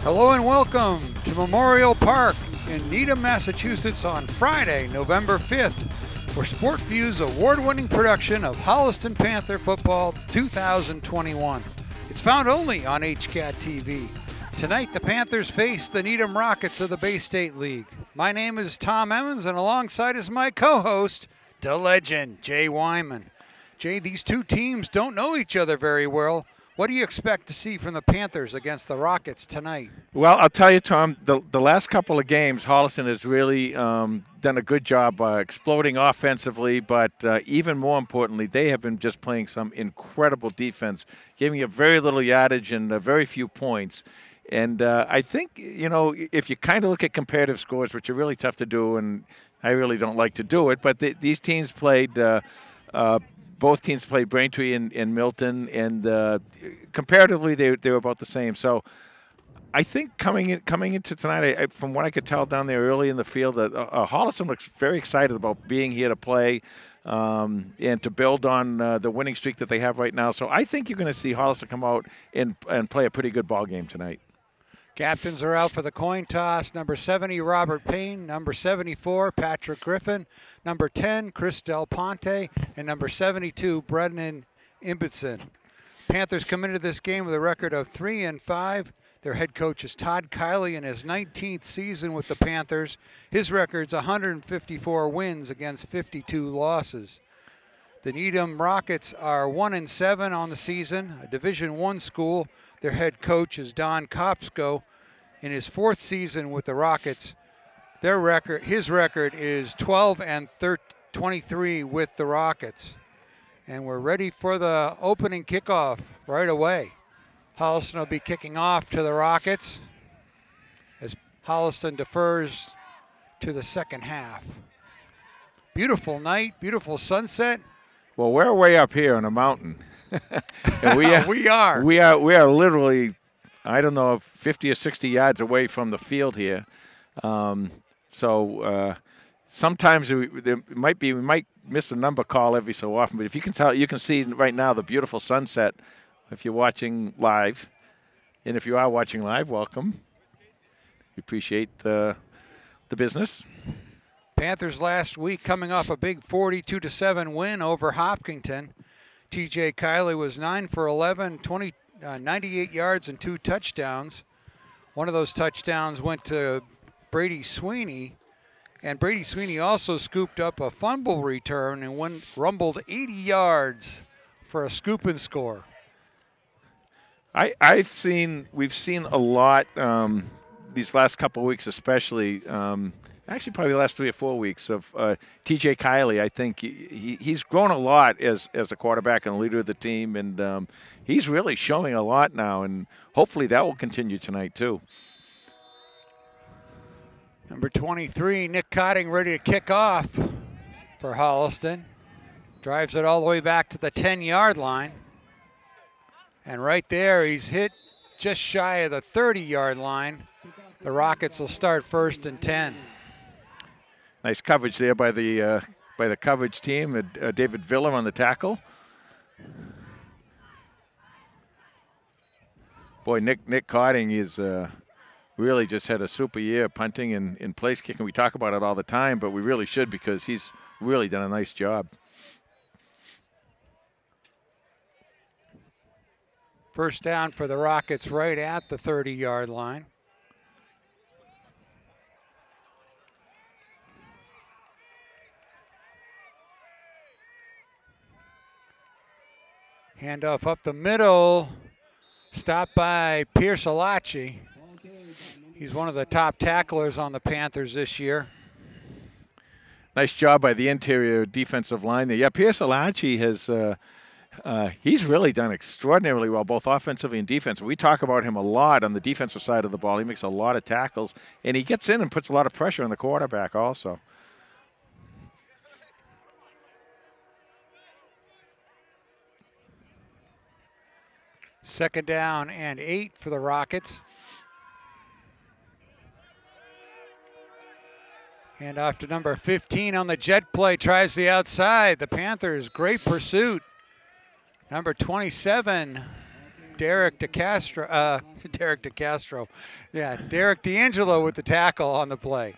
Hello and welcome to Memorial Park in Needham, Massachusetts on Friday, November 5th for SportView's award-winning production of Holliston Panther Football 2021. It's found only on HCAT TV. Tonight, the Panthers face the Needham Rockets of the Bay State League. My name is Tom Emmons, and alongside is my co-host, the legend, Jay Wyman. Jay, these two teams don't know each other very well. What do you expect to see from the Panthers against the Rockets tonight? Well, I'll tell you, Tom, the last couple of games, Holliston has really done a good job exploding offensively, but even more importantly, they have been just playing some incredible defense, giving you very little yardage and very few points. And I think, you know, if you kind of look at comparative scores, which are really tough to do, and I really don't like to do it, but these teams played both teams played Braintree and Milton, and comparatively they were about the same. So I think coming into tonight, from what I could tell down there early in the field, Holliston looks very excited about being here to play and to build on the winning streak that they have right now. So I think you're going to see Holliston come out and play a pretty good ball game tonight. Captains are out for the coin toss. Number 70, Robert Payne. Number 74, Patrick Griffin. Number 10, Chris Del Ponte. And number 72, Brendan Ibbotson. Panthers come into this game with a record of 3-5. Their head coach is Todd Kiley in his 19th season with the Panthers. His record's 154 wins against 52 losses. The Needham Rockets are 1-7 on the season, a Division I school. Their head coach is Don Kopsko. In his fourth season with the Rockets, his record is 12-23 with the Rockets. And we're ready for the opening kickoff right away. Holliston will be kicking off to the Rockets as Holliston defers to the second half. Beautiful night, beautiful sunset. Well, we're way up here on a mountain. And we are literally, I don't know, 50 or 60 yards away from the field here. So sometimes we might miss a number call every so often. But if you can tell, you can see right now the beautiful sunset if you're watching live. And if you are watching live, welcome. We appreciate the business. Panthers last week coming off a big 42-7 win over Hopkinton. TJ Kiley was 9 for 11, 98 yards and 2 touchdowns. One of those touchdowns went to Brady Sweeney, and Brady Sweeney also scooped up a fumble return and rumbled 80 yards for a scoop and score. We've seen a lot these last couple of weeks, especially. Actually, probably the last 3 or 4 weeks of T.J. Kiley. I think he's grown a lot as a quarterback and a leader of the team, and he's really showing a lot now, and hopefully that will continue tonight too. Number 23, Nick Cotting, ready to kick off for Holliston. Drives it all the way back to the 10-yard line. And right there, he's hit just shy of the 30-yard line. The Rockets will start first and 10. Nice coverage there by the coverage team. David Viller on the tackle. Boy, Nick Cotting is really just had a super year punting and place kicking. We talk about it all the time, but we really should because he's really done a nice job. First down for the Rockets right at the 30-yard line. Handoff up the middle, stopped by Pierce Alachi. He's one of the top tacklers on the Panthers this year. Nice job by the interior defensive line there. Yeah, Pierce Alachi has he's really done extraordinarily well, both offensively and defensively. We talk about him a lot on the defensive side of the ball. He makes a lot of tackles, and he gets in and puts a lot of pressure on the quarterback also. Second down and 8 for the Rockets. And off to number 15 on the jet play, tries the outside. The Panthers, great pursuit. Number 27, Derek DeCastro. Yeah, Derek D'Angelo with the tackle on the play.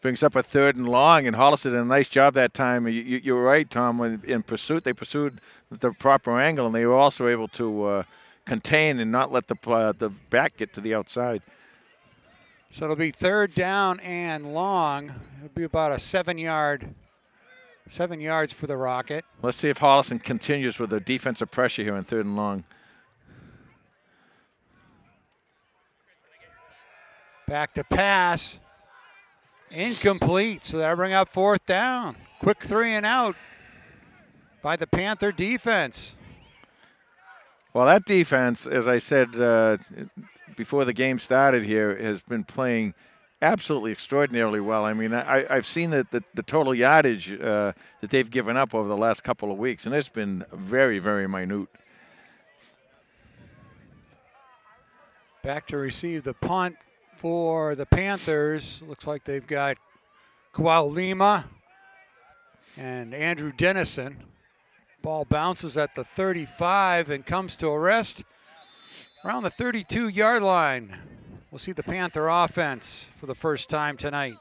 Brings up a 3rd and long, and Holliston did a nice job that time. You were right, Tom. When in pursuit, they pursued the proper angle, and they were also able to contain and not let the back get to the outside. So it'll be 3rd down and long. It'll be about a 7 yards for the Rocket. Let's see if Holliston continues with the defensive pressure here on 3rd and long. Back to pass. Incomplete, so that'll bring up 4th down. Quick 3 and out by the Panther defense. Well, that defense, as I said before the game started here, has been playing absolutely extraordinarily well. I mean, I've seen the total yardage that they've given up over the last couple of weeks, and it's been very, very minute. Back to receive the punt for the Panthers. Looks like they've got Kawhi Lima and Andrew Dennison. Ball bounces at the 35 and comes to a rest around the 32-yard line. We'll see the Panther offense for the first time tonight.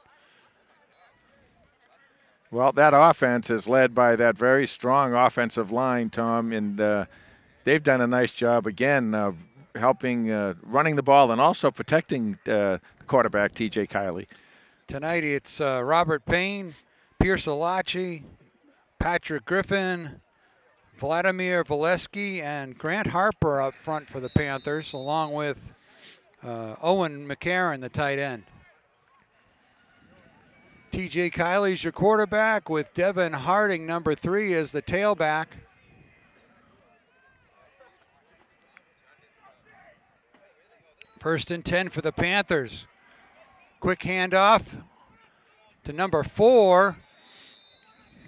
Well, that offense is led by that very strong offensive line, Tom, and they've done a nice job again helping running the ball and also protecting the quarterback, T.J. Kiley. Tonight it's Robert Payne, Pierce Alachi, Patrick Griffin, Vladimir Valesky, and Grant Harper up front for the Panthers, along with Owen McCarron, the tight end. T.J. Kiley's your quarterback with Devin Harding, number 3, as the tailback. First and 10 for the Panthers. Quick handoff to number 4,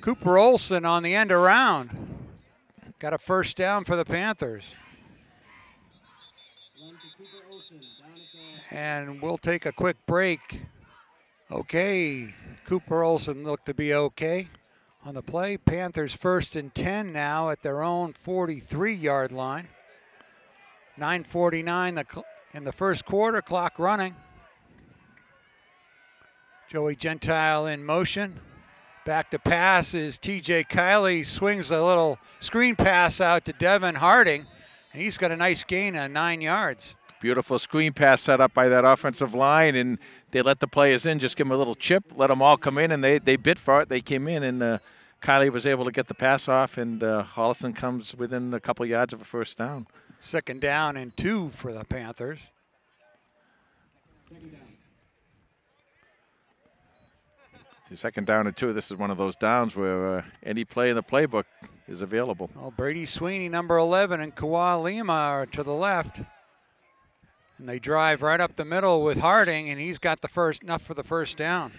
Cooper Olsen on the end around. Got a first down for the Panthers. And we'll take a quick break. Okay, Cooper Olsen looked to be okay on the play. Panthers first and 10 now at their own 43-yard line. 9:49 in the first quarter, clock running. Joey Gentile in motion. Back to pass is T.J. Kiley, swings a little screen pass out to Devin Harding, and he's got a nice gain of 9 yards. Beautiful screen pass set up by that offensive line, and they let the players in, just give them a little chip, let them all come in, and they bid for it. They came in, and Kiley was able to get the pass off, and Holliston comes within a couple yards of a first down. 2nd down and 2 for the Panthers. Second down and 2. This is one of those downs where any play in the playbook is available. Well, Brady Sweeney, number 11, and Kawhi Lima are to the left. And they drive right up the middle with Harding, and he's got enough for the first down.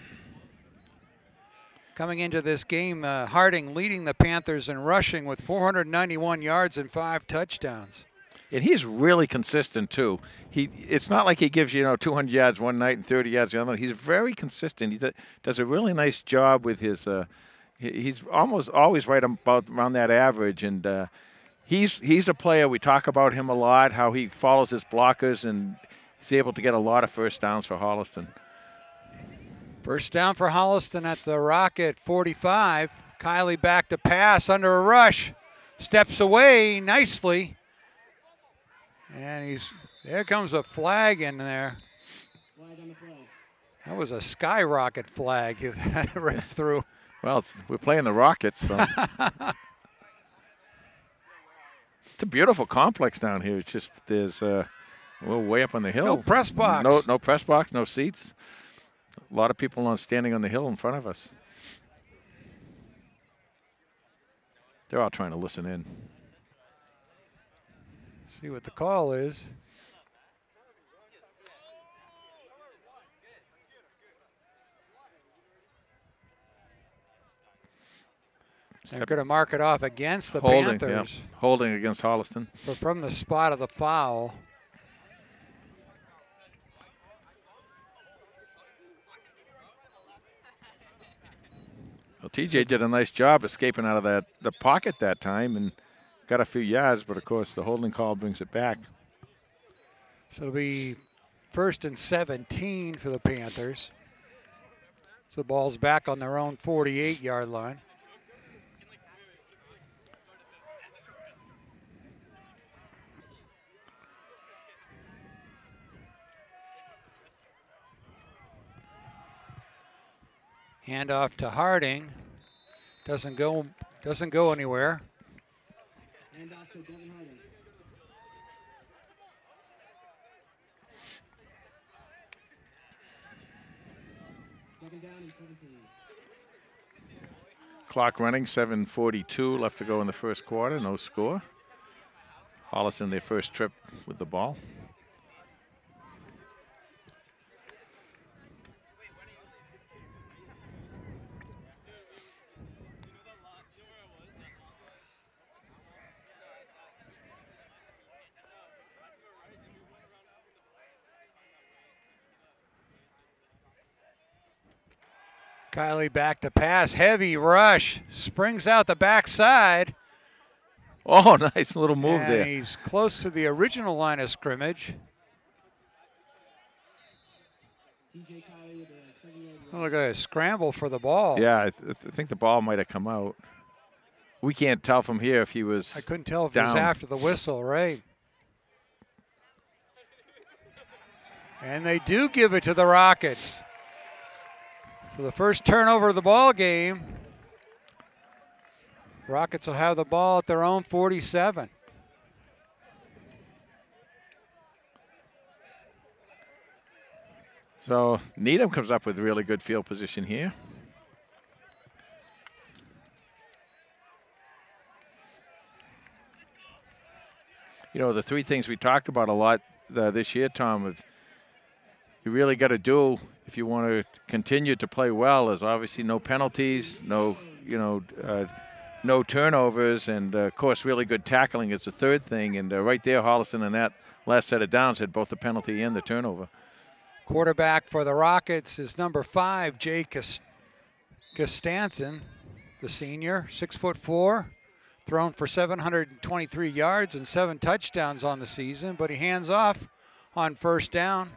Coming into this game, Harding leading the Panthers in rushing with 491 yards and 5 touchdowns. And he's really consistent, too. It's not like he gives you 200 yards one night and 30 yards the other. He's very consistent. He does a really nice job with his he's almost always right about around that average. And he's a player, we talk about him a lot, how he follows his blockers, and he's able to get a lot of first downs for Holliston. First down for Holliston at the Rocket 45. Kiley back to pass under a rush. Steps away nicely. And there comes a flag in there. That was a skyrocket flag that ref threw. Well, we're playing the Rockets, so. It's a beautiful complex down here. It's just we're way up on the hill. No press box. No press box, no seats. A lot of people standing on the hill in front of us. They're all trying to listen in. See what the call is. They're going to mark it off against the Panthers. Yeah. Holding against Holliston. But from the spot of the foul. Well, TJ did a nice job escaping out of the pocket that time, and got a few yards, but of course the holding call brings it back. So it'll be 1st and 17 for the Panthers. So the ball's back on their own 48-yard line. Handoff to Harding. Doesn't go anywhere. Handoff to Devin Harding. Second down and 17. Clock running, 7:42 left to go in the first quarter, no score. Holliston, their first trip with the ball. Kiley back to pass, heavy rush, springs out the backside. Oh, nice little move and there. He's close to the original line of scrimmage. Oh, look at a scramble for the ball. Yeah, I think the ball might have come out. We can't tell from here if he was I couldn't tell if down. it was after the whistle, right? And they do give it to the Rockets. So the first turnover of the ball game. Rockets will have the ball at their own 47. So Needham comes up with really good field position here. You know, the three things we talked about a lot this year, Tom, with you really got to do if you want to continue to play well is obviously no penalties, no turnovers, and of course really good tackling is the third thing. And right there, Holliston in that last set of downs had both the penalty and the turnover. Quarterback for the Rockets is number 5, Jay Costanson, the senior, 6'4", thrown for 723 yards and 7 touchdowns on the season, but he hands off on first down.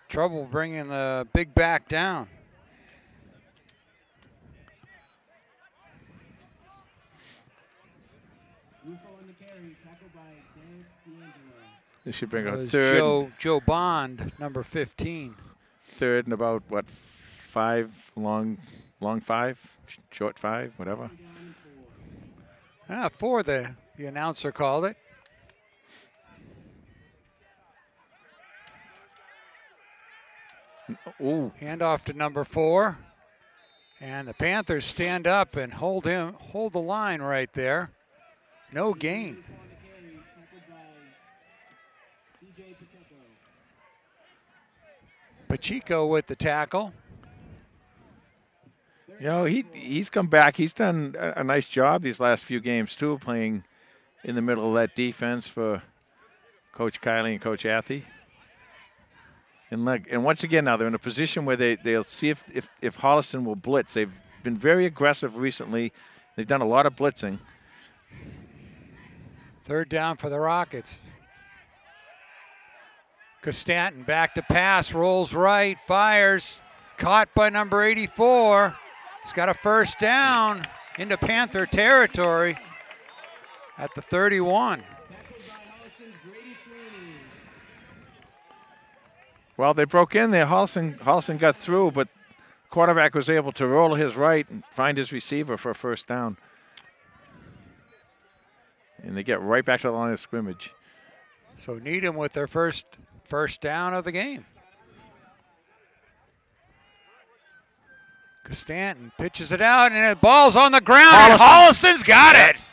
Trouble bringing the big back down. This should bring a third. Joe Bond, number 15. Third and about, what, 5, long 5, short 5, whatever. 4, the announcer called it. Ooh. Handoff to number 4. And the Panthers stand up and hold the line right there. No gain. Pacheco with the tackle. You know, he's come back. He's done a nice job these last few games, too, playing in the middle of that defense for Coach Kiley and Coach Athey. And once again, now they're in a position where they'll see if Holliston will blitz. They've been very aggressive recently. They've done a lot of blitzing. Third down for the Rockets. Costanton back to pass, rolls right, fires, caught by number 84. He's got a first down into Panther territory at the 31. Well, they broke in there. Holliston got through, but quarterback was able to roll his right and find his receiver for a first down. And they get right back to the line of scrimmage. So Needham with their first down of the game. Costanton pitches it out, and the ball's on the ground, and Holliston's got it.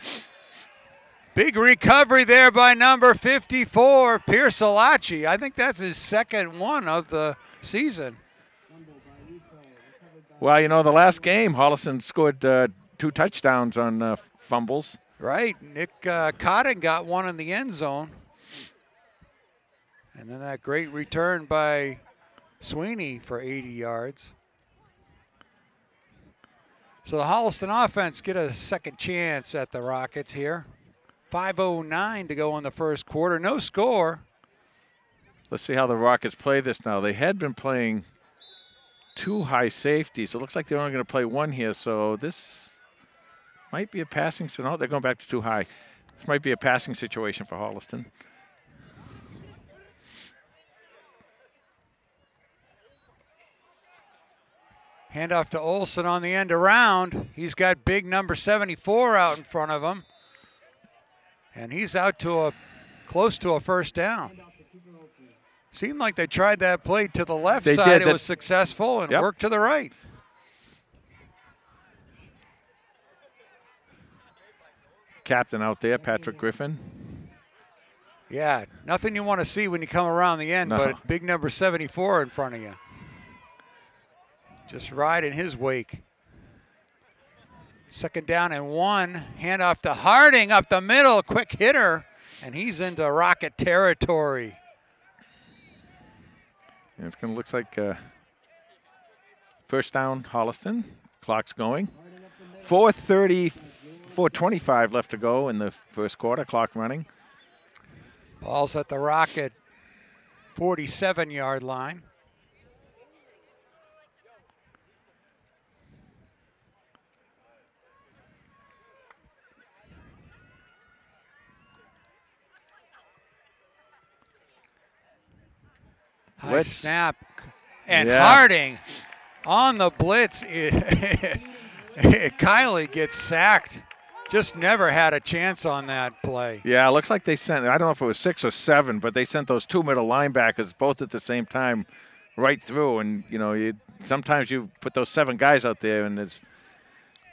Big recovery there by number 54, Pierce-Alachi. I think that's his second one of the season. Well, you know, the last game, Holliston scored 2 touchdowns on fumbles. Right. Nick Cotton got one in the end zone. And then that great return by Sweeney for 80 yards. So the Holliston offense get a second chance at the Rockets here. 5:09 to go in the first quarter. No score. Let's see how the Rockets play this now. They had been playing 2 high safeties. It looks like they're only going to play 1 here, so this might be a passing. So no, they're going back to 2 high. This might be a passing situation for Holliston. Handoff to Olsen on the end around. He's got big number 74 out in front of him. And he's out to close to a first down. Seemed like they tried that play to the left side. It was successful and worked to the right. Captain out there, Patrick Griffin. Yeah, nothing you want to see when you come around the end, but big number 74 in front of you. Just ride in his wake. Second down and 1. Handoff to Harding up the middle. Quick hitter. And he's into Rocket territory. And it's going to look like first down, Holliston. Clock's going. 4:25 left to go in the first quarter. Clock running. Ball's at the Rocket 47-yard line. High snap, and Harding on the blitz. Kiley gets sacked. Just never had a chance on that play. Yeah, it looks like they sent, I don't know if it was 6 or 7, but they sent those 2 middle linebackers both at the same time right through. And, you know, sometimes you put those 7 guys out there and there's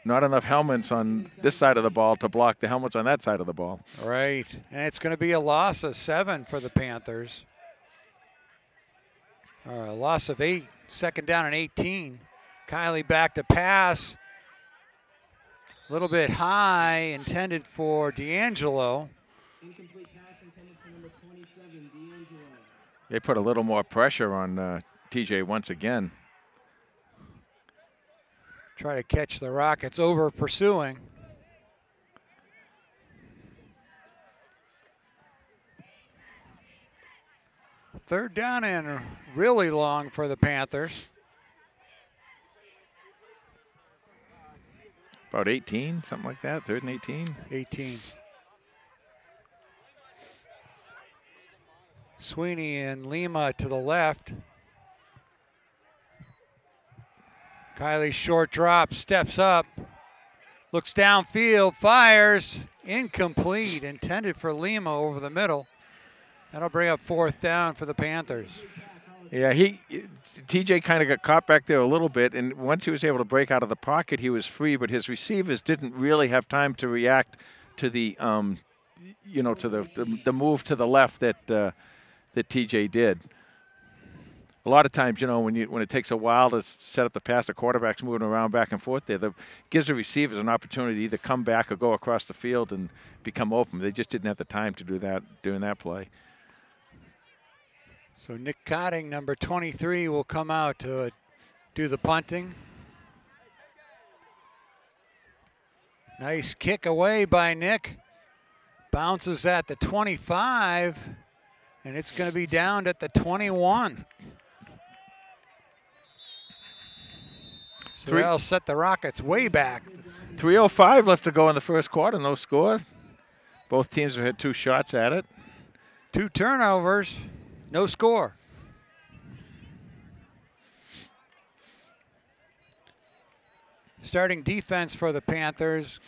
not enough helmets on this side of the ball to block the helmets on that side of the ball. Right, and it's going to be a loss of 7 for the Panthers. Or a loss of 8, second down and 18. Kiley back to pass. A little bit high, intended for D'Angelo. Incomplete pass intended for number 27, D'Angelo. They put a little more pressure on TJ once again. Try to catch the Rockets over pursuing. Third down and really long for the Panthers. About 18, something like that, 3rd and 18. 18. Sweeney and Lima to the left. Kiley short drop, steps up, looks downfield, fires, incomplete, intended for Lima over the middle. That'll bring up 4th down for the Panthers. Yeah, TJ kind of got caught back there a little bit, and once he was able to break out of the pocket, he was free. But his receivers didn't really have time to react to the, you know, to the move to the left that TJ did. A lot of times, you know, when it takes a while to set up the pass, the quarterback's moving around back and forth there. That gives the receivers an opportunity to either come back or go across the field and become open. They just didn't have the time to do that during that play. So Nick Cotting, number 23, will come out to do the punting. Nice kick away by Nick. Bounces at the 25, and it's going to be downed at the 21. So that'll set the Rockets way back. 3:05 left to go in the first quarter, no score. Both teams have had 2 shots at it. 2 turnovers. No score. Starting defense for the Panthers.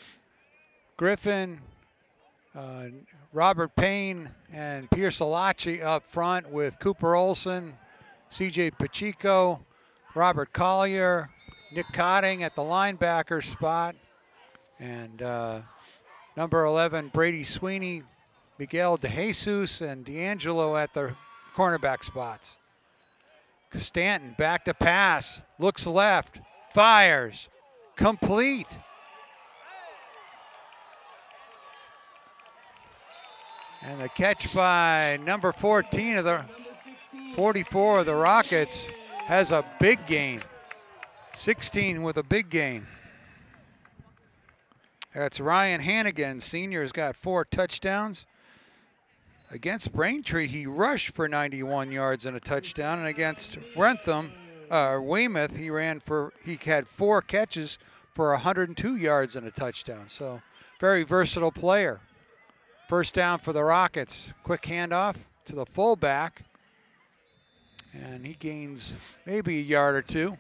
Griffin, Robert Payne, and Pierce Alachi up front with Cooper Olsen, CJ Pacheco, Robert Collier, Nick Cotting at the linebacker spot, and number 11, Brady Sweeney, Miguel DeJesus, and D'Angelo at the cornerback spots. Stanton back to pass, looks left, fires, complete. And the catch by number 14 of the 44 of the Rockets has a big gain. 16 with a big gain. That's Ryan Hannigan. Senior's got 4 touchdowns. Against Braintree, he rushed for 91 yards and a touchdown. And against Weymouth, he had 4 catches for 102 yards and a touchdown. So very versatile player. First down for the Rockets. Quick handoff to the fullback. And he gains maybe a yard or 2.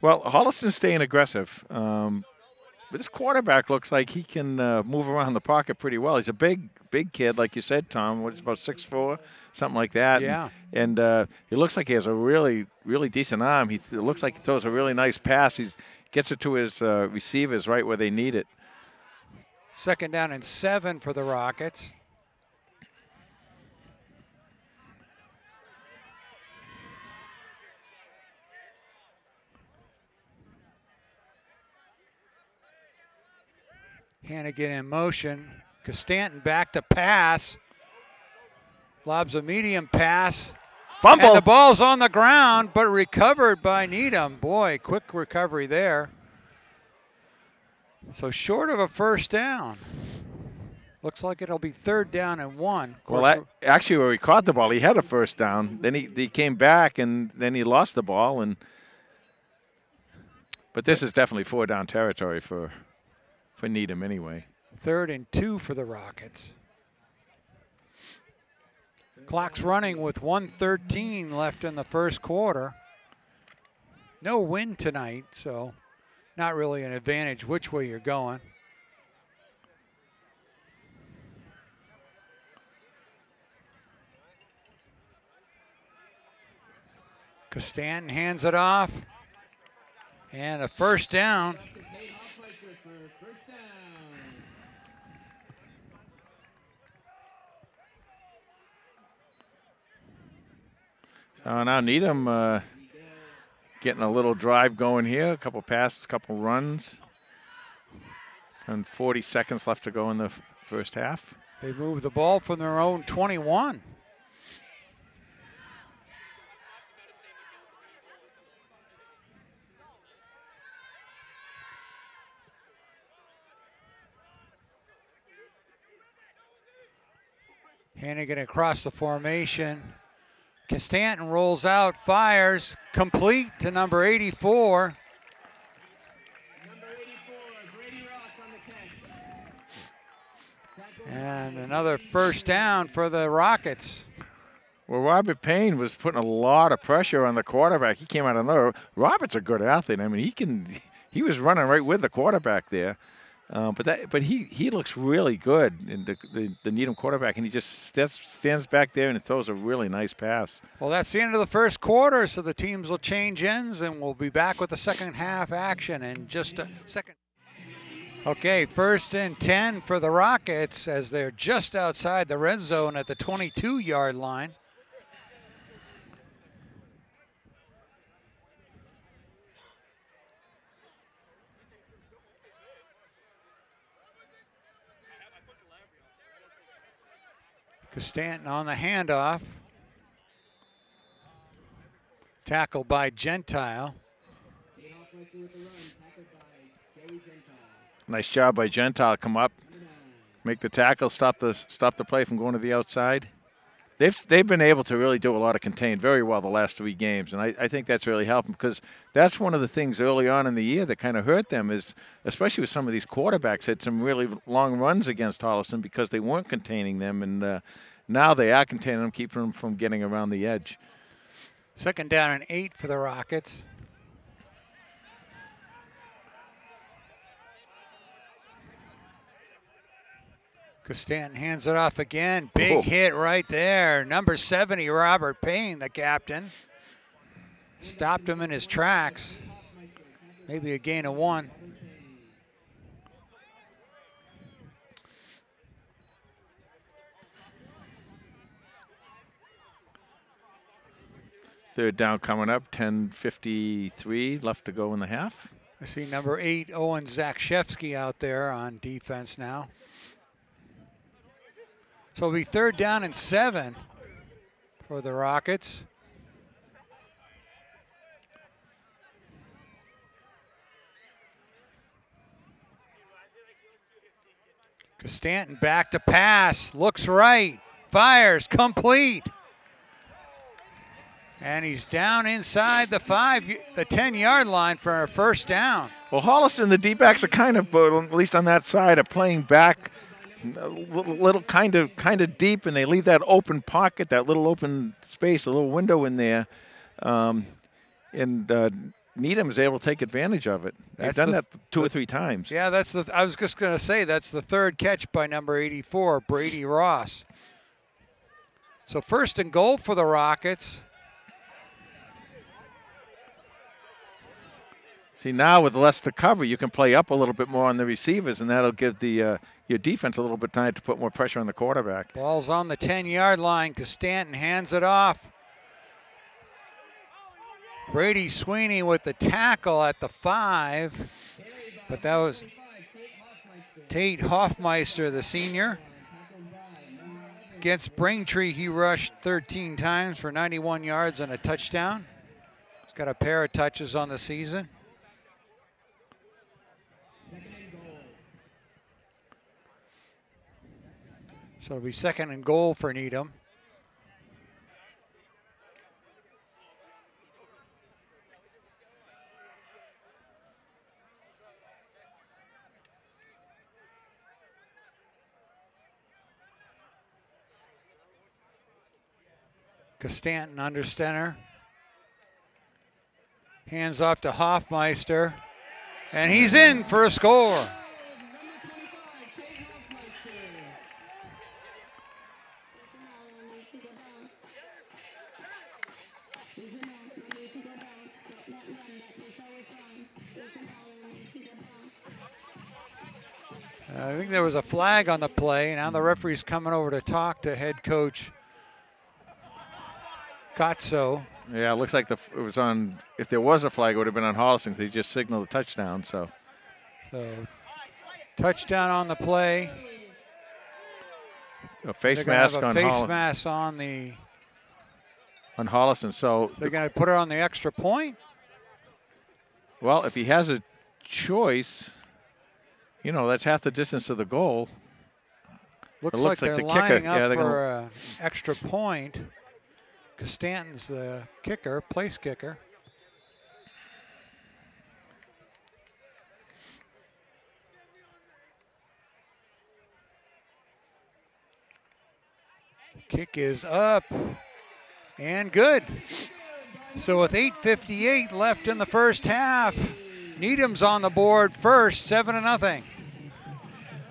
Well, Holliston's staying aggressive. But this quarterback looks like he can move around the pocket pretty well. He's a big kid, like you said, Tom. What is about 6'4", something like that. Yeah. And he looks like he has a really, really decent arm. It looks like he throws a really nice pass. He gets it to his receivers right where they need it. Second down and 7 for the Rockets. Hannigan in motion. Costanton back to pass. Lobs a medium pass. Fumble. And the ball's on the ground, but recovered by Needham. Boy, quick recovery there. So short of a first down. Looks like it'll be 3rd down and 1. Well, actually, where he caught the ball, he had a first down. Then he came back, and then he lost the ball. But this is definitely 4-down territory for Needham anyway. 3rd and 2 for the Rockets. Clock's running with 1:13 left in the first quarter. No wind tonight, so not really an advantage which way you're going. Costanton hands it off. And a first down. So now Needham getting a little drive going here. A couple passes, couple runs. And 40 seconds left to go in the first half. They move the ball from their own 21. Hannigan across the formation. Costanton rolls out, fires, complete to number 84. And another first down for the Rockets. Well, Robert Payne was putting a lot of pressure on the quarterback. He came out of nowhere. Robert's a good athlete. I mean, he was running right with the quarterback there. But he looks really good in the Needham quarterback, and he just stands back there and throws a really nice pass. Well, that's the end of the first quarter, so the teams will change ends, and we'll be back with the second half action in just a second. Okay, 1st and 10 for the Rockets as they're just outside the red zone at the 22-yard line. Costanton on the handoff. Tackled by Gentile. Nice job by Gentile. Come up, make the tackle, stop the play from going to the outside. They've been able to really do a lot of contain very well the last 3 games, and I think that's really helped them, because that's one of the things early on in the year that kind of hurt them, is especially with some of these quarterbacks had some really long runs against Holliston because they weren't containing them, and now they are containing them, keeping them from getting around the edge. 2nd down and 8 for the Rockets. Costanton hands it off again. Big hit right there. Number 70, Robert Payne, the captain. Stopped him in his tracks. Maybe a gain of 1. Third down coming up, 10:53 left to go in the half. I see number 8, Owen Zakshevsky out there on defense now. So it'll be 3rd down and 7 for the Rockets. Stanton back to pass, looks right, fires, complete. And he's down inside the 10-yard line for a first down. Well, Holliston, the D-backs are kind of, at least on that side, are playing back a little kind of deep, and they leave that open pocket, that little open space, a little window in there. Needham is able to take advantage of it. They've done that two or three times. Yeah, I was just going to say, that's the third catch by number 84, Brady Ross. So first and goal for the Rockets. See, now with less to cover, you can play up a little bit more on the receivers, and that'll give your defense a little bit of time to put more pressure on the quarterback. Ball's on the 10-yard line. Stanton hands it off. Brady Sweeney with the tackle at the 5, but that was Tate Hoffmeister, the senior. Against Braintree, he rushed 13 times for 91 yards and a touchdown. He's got a pair of touches on the season. So it'll be second and goal for Needham. Stanton under center. Hands off to Hoffmeister. And he's in for a score. I think there was a flag on the play. Now the referee's coming over to talk to head coach Gotso. Yeah, it looks like it was on. If there was a flag, it would have been on Holliston. They just signaled a touchdown. So touchdown on the play. A face mask on face Holliston. mask on Holliston. So they're going to put it on the extra point. Well, if he has a choice, that's half the distance to the goal. Looks like they're the lining kicker, up for an extra point. Stanton's the kicker, place kicker. Kick is up and good. So with 8:58 left in the first half, Needham's on the board first, 7-0.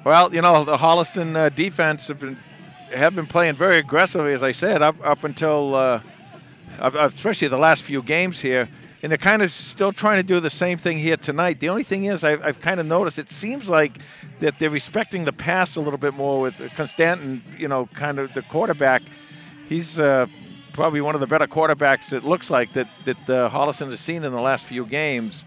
Well, the Holliston defense have been playing very aggressively, as I said, up until especially the last few games here, and they're kind of still trying to do the same thing here tonight. The only thing is, I've kind of noticed it seems like that they're respecting the pass a little bit more with Constantin, kind of the quarterback. He's probably one of the better quarterbacks, it looks like, that Holliston has seen in the last few games.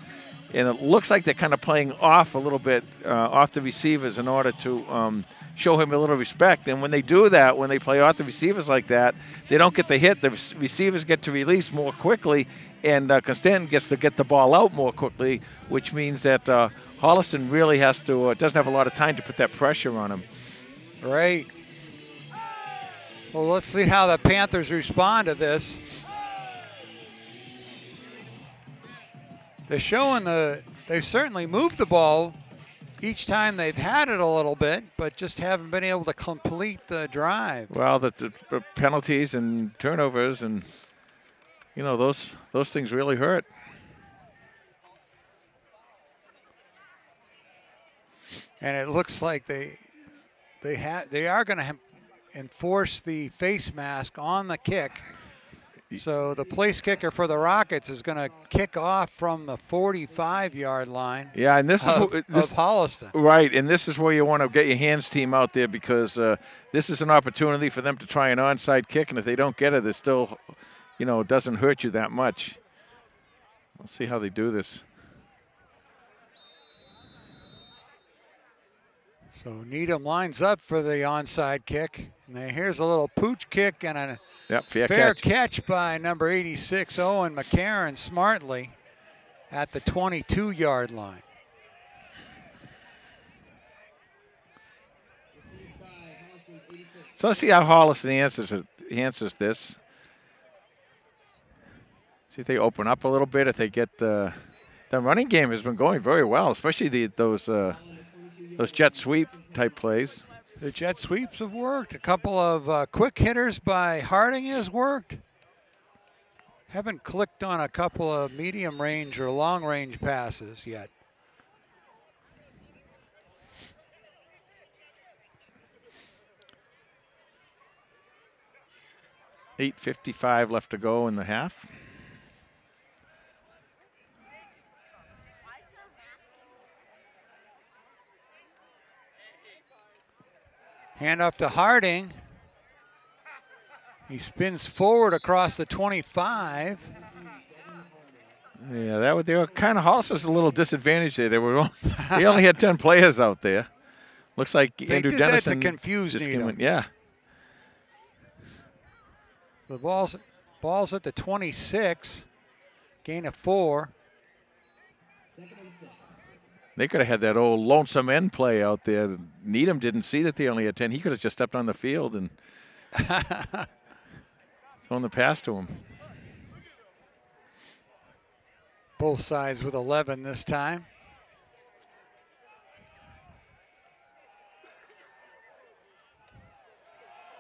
And it looks like they're kind of playing off a little bit, off the receivers in order to show him a little respect. And when they do that, when they play off the receivers like that, they don't get the hit. The receivers get to release more quickly, and Constantin gets to get the ball out more quickly, which means that Holliston really doesn't have a lot of time to put that pressure on him. Right. Well, let's see how the Panthers respond to this. They're showing they've certainly moved the ball each time they've had it a little bit, but just haven't been able to complete the drive. Well, the penalties and turnovers and, those things really hurt. And it looks like they are going to enforce the face mask on the kick. So the place kicker for the Rockets is going to kick off from the 45-yard line. Yeah, and this of Holliston. Right, and this is where you want to get your hands team out there, because this is an opportunity for them to try an onside kick, and if they don't get it, it still, it doesn't hurt you that much. Let's see how they do this. So Needham lines up for the onside kick. And here's a little pooch kick and a fair catch by number 86, Owen McCarron, smartly at the 22-yard line. So let's see how Holliston answers this. See if they open up a little bit. If they get the running game has been going very well, especially those jet sweep type plays. The jet sweeps have worked. A couple of quick hitters by Harding has worked. Haven't clicked on a couple of medium range or long range passes yet. $8:55 left to go in the half. Hand off to Harding. He spins forward across the 25. Yeah, they were kind of Holliston was a little disadvantaged there. They only had 10 players out there. Looks like Andrew Dennison. That's to confuse Needham. Yeah. The ball's at the 26. Gain of 4. They could have had that old lonesome end play out there. Needham didn't see that they only had 10. He could have just stepped on the field and thrown the pass to him. Both sides with 11 this time.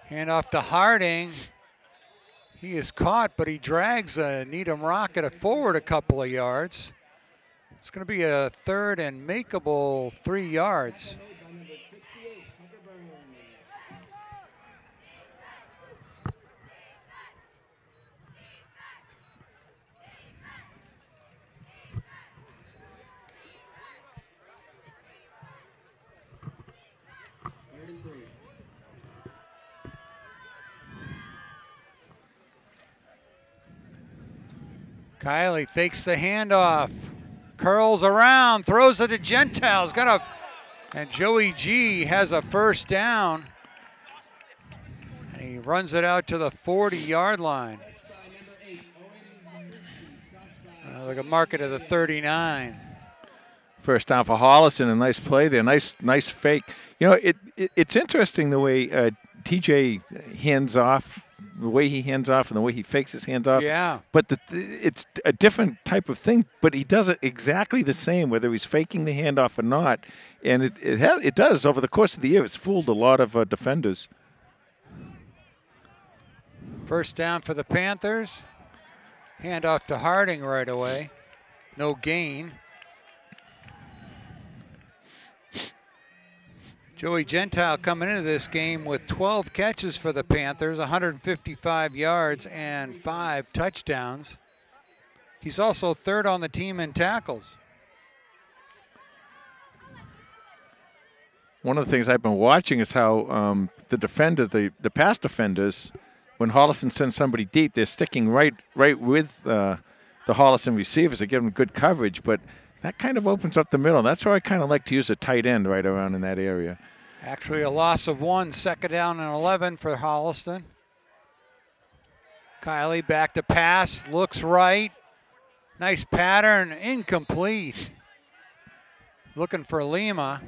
Hand off to Harding. He is caught, but he drags a Needham Rocket forward a couple of yards. It's going to be a third and makeable 3 yards. Kiley fakes the handoff, curls around, throws it to Gentiles. And Joey G has a first down. And he runs it out to the 40-yard line. Like a mark it at the 39. First down for Holliston, a nice play there, nice fake. You know, it's interesting the way TJ hands off. The way he hands off and the way he fakes his hands off. Yeah. But it's a different type of thing, but he does it exactly the same, whether he's faking the handoff or not. And it does, over the course of the year, it's fooled a lot of defenders. First down for the Panthers. Handoff to Harding right away. No gain. Joey Gentile coming into this game with 12 catches for the Panthers, 155 yards and 5 touchdowns. He's also third on the team in tackles. One of the things I've been watching is how the defenders, the pass defenders, when Holliston sends somebody deep, they're sticking right with the Holliston receivers. They give them good coverage, but that kind of opens up the middle. That's where I kind of like to use a tight end right around in that area. Actually a loss of 1, second down and 11 for Holliston. Kiley back to pass, looks right. Nice pattern, incomplete. Looking for Lima.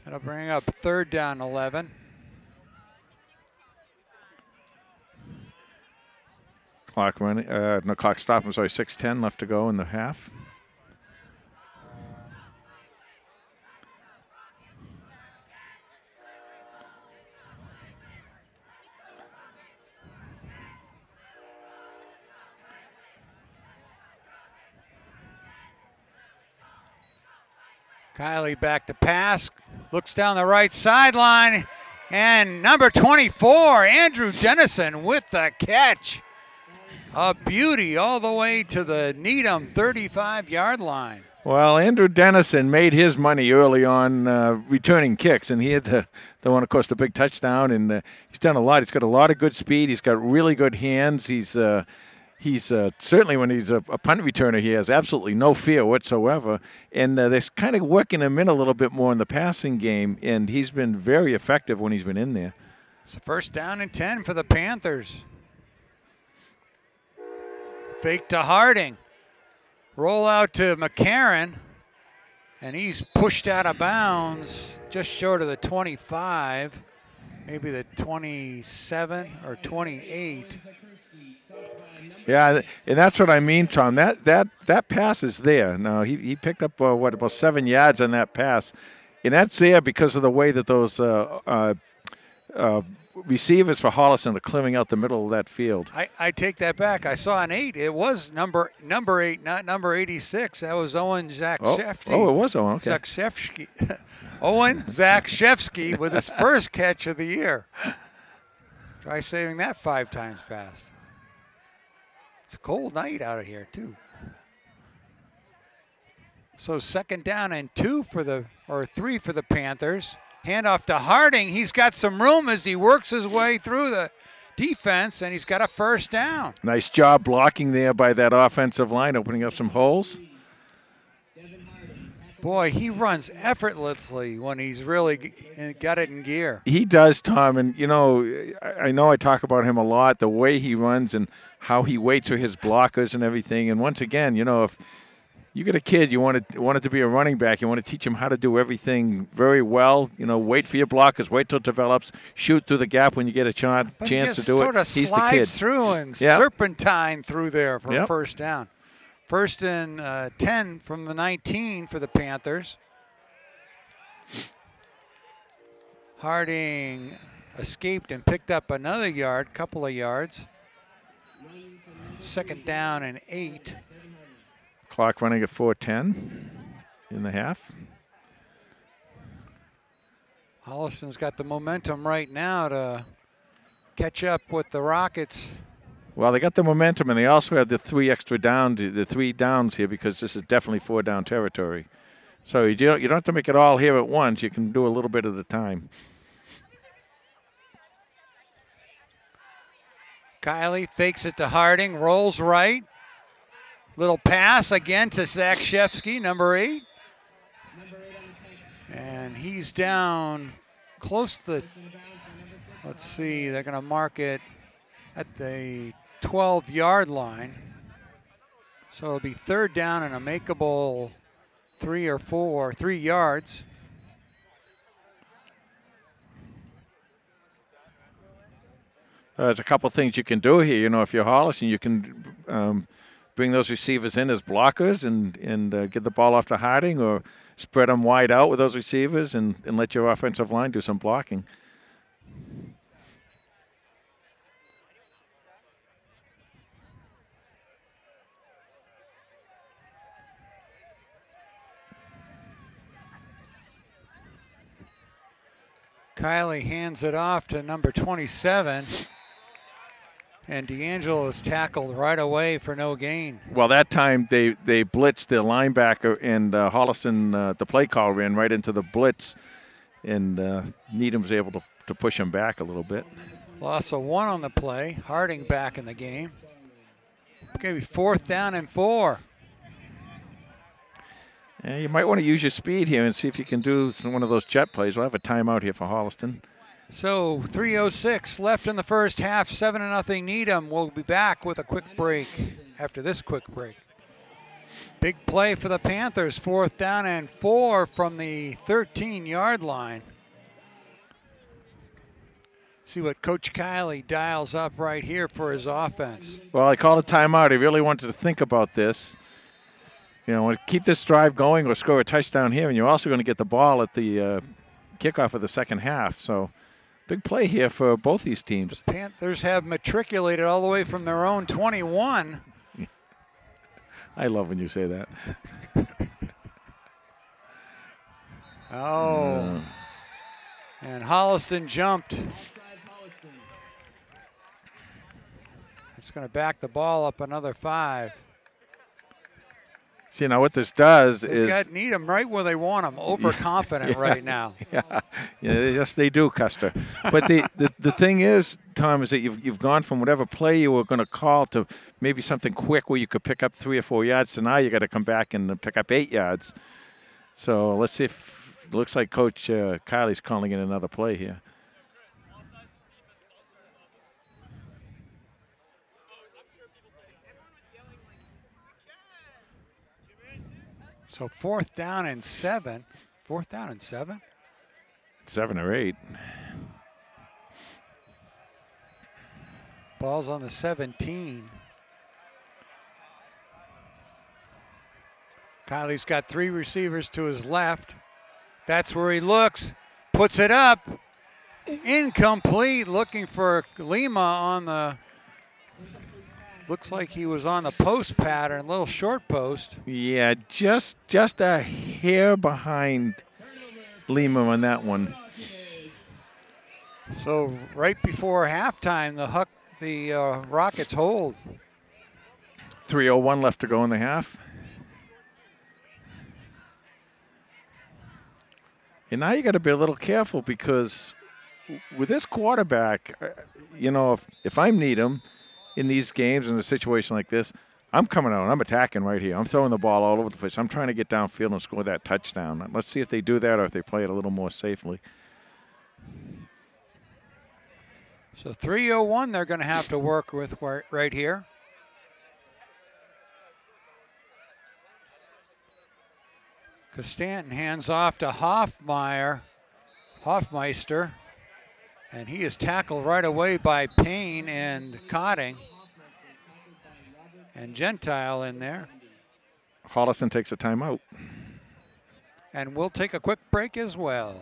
That'll bring up third down 11. Clock running, no clock stop. I'm sorry, 6:10 left to go in the half. Kiley back to pass, looks down the right sideline, and number 24, Andrew Dennison with the catch. A beauty all the way to the Needham 35-yard line. Well, Andrew Dennison made his money early on returning kicks, and he had the one, of course, the big touchdown, and he's done a lot. He's got a lot of good speed. He's got really good hands. He's certainly, when he's a punt returner, he has absolutely no fear whatsoever, and they're kind of working him in a little bit more in the passing game, and he's been very effective when he's been in there. It's a first down and 10 for the Panthers. Fake to Harding. Roll out to McCarron. And he's pushed out of bounds just short of the 25, maybe the 27 or 28. Yeah, and that's what I mean, Tom. That pass is there. Now, he picked up, about 7 yards on that pass. And that's there because of the way that those receivers for Holliston are clearing out the middle of that field. I take that back. I saw an 8. It was number 8, not number 86. That was Owen Zakshevsky. Oh, it was Owen. Okay. Zakshevsky. Owen Zakshevsky with his first catch of the year. Try saving that 5 times fast. It's a cold night out of here, too. So 2nd down and 3 for the Panthers. Handoff to Harding. He's got some room as he works his way through the defense, and he's got a 1st down. Nice job blocking there by that offensive line, opening up some holes. Boy, he runs effortlessly when he's really got it in gear. He does, Tom, and I know I talk about him a lot, the way he runs and how he waits for his blockers and everything. And once again, if you get a kid, you want it to be a running back, you want to teach him how to do everything very well. Wait for your blockers, wait till it develops, shoot through the gap when you get a chance to do it. He's the kid. Slides through and serpentine through there for a 1st down. 1st and 10 from the 19 for the Panthers. Harding escaped and picked up another couple of yards. 2nd down and 8. Clock running at 4:10 in the half. Holliston's got the momentum right now to catch up with the Rockets. Well, they got the momentum, and they also have the 3 downs here because this is definitely 4-down territory. So you don't have to make it all here at once. You can do a little bit at a time. Kiley fakes it to Harding, rolls right. Little pass again to Zakshevsky, number 8. And he's down close to the, let's see, they're going to mark it at the 12-yard line. So it'll be 3rd down and a makeable 3 yards. There's a couple things you can do here. If you're Holliston, you can bring those receivers in as blockers and get the ball off to Harding, or spread them wide out with those receivers and let your offensive line do some blocking. Kiley hands it off to number 27. And D'Angelo is tackled right away for no gain. Well, that time they blitzed the linebacker, and Holliston, the play call ran right into the blitz, and Needham was able to push him back a little bit. Loss of 1 on the play. Harding back in the game. Okay, 4th down and 4. Yeah, you might want to use your speed here and see if you can do one of those jet plays. We'll have a timeout here for Holliston. So 3:06 left in the first half, 7-0 Needham. We'll be back with a quick break after this quick break. Big play for the Panthers, 4th down and 4 from the 13-yard line. See what Coach Kiley dials up right here for his offense. Well, I called a timeout. He really wanted to think about this. Want to keep this drive going or score a touchdown here, and you're also going to get the ball at the kickoff of the second half. So big play here for both these teams. The Panthers have matriculated all the way from their own 21. I love when you say that. Oh. And Holliston jumped. It's going to back the ball up another 5. See, now what this does They've is got Needham right where they want them, overconfident right now. Yeah, yes, they do, Custer. But the thing is, Tom, is that you've gone from whatever play you were going to call to maybe something quick where you could pick up 3 or 4 yards. So now you got to come back and pick up 8 yards. So let's see if it looks like Coach Kiley's calling in another play here. So 4th down and 7. 4th down and 7? 7 or 8. Ball's on the 17. Kiley's got 3 receivers to his left. That's where he looks. Puts it up. Incomplete. Looking for Lima on the... Looks like he was on the post pattern, little short post. Yeah, just a hair behind Lima on that one. So right before halftime, the Rockets hold. 3:01 left to go in the half. And now you got to be a little careful because with this quarterback, you know, if I'm Needham in these games in a situation like this, I'm coming out and I'm attacking right here. I'm throwing the ball all over the place. I'm trying to get downfield and score that touchdown. Let's see if they do that or if they play it a little more safely. So 3:01 they're going to have to work with right here. Stanton hands off to Hoffmeister, and he is tackled right away by Payne and Cotting. And Gentile in there. Holliston takes a timeout. And we'll take a quick break as well.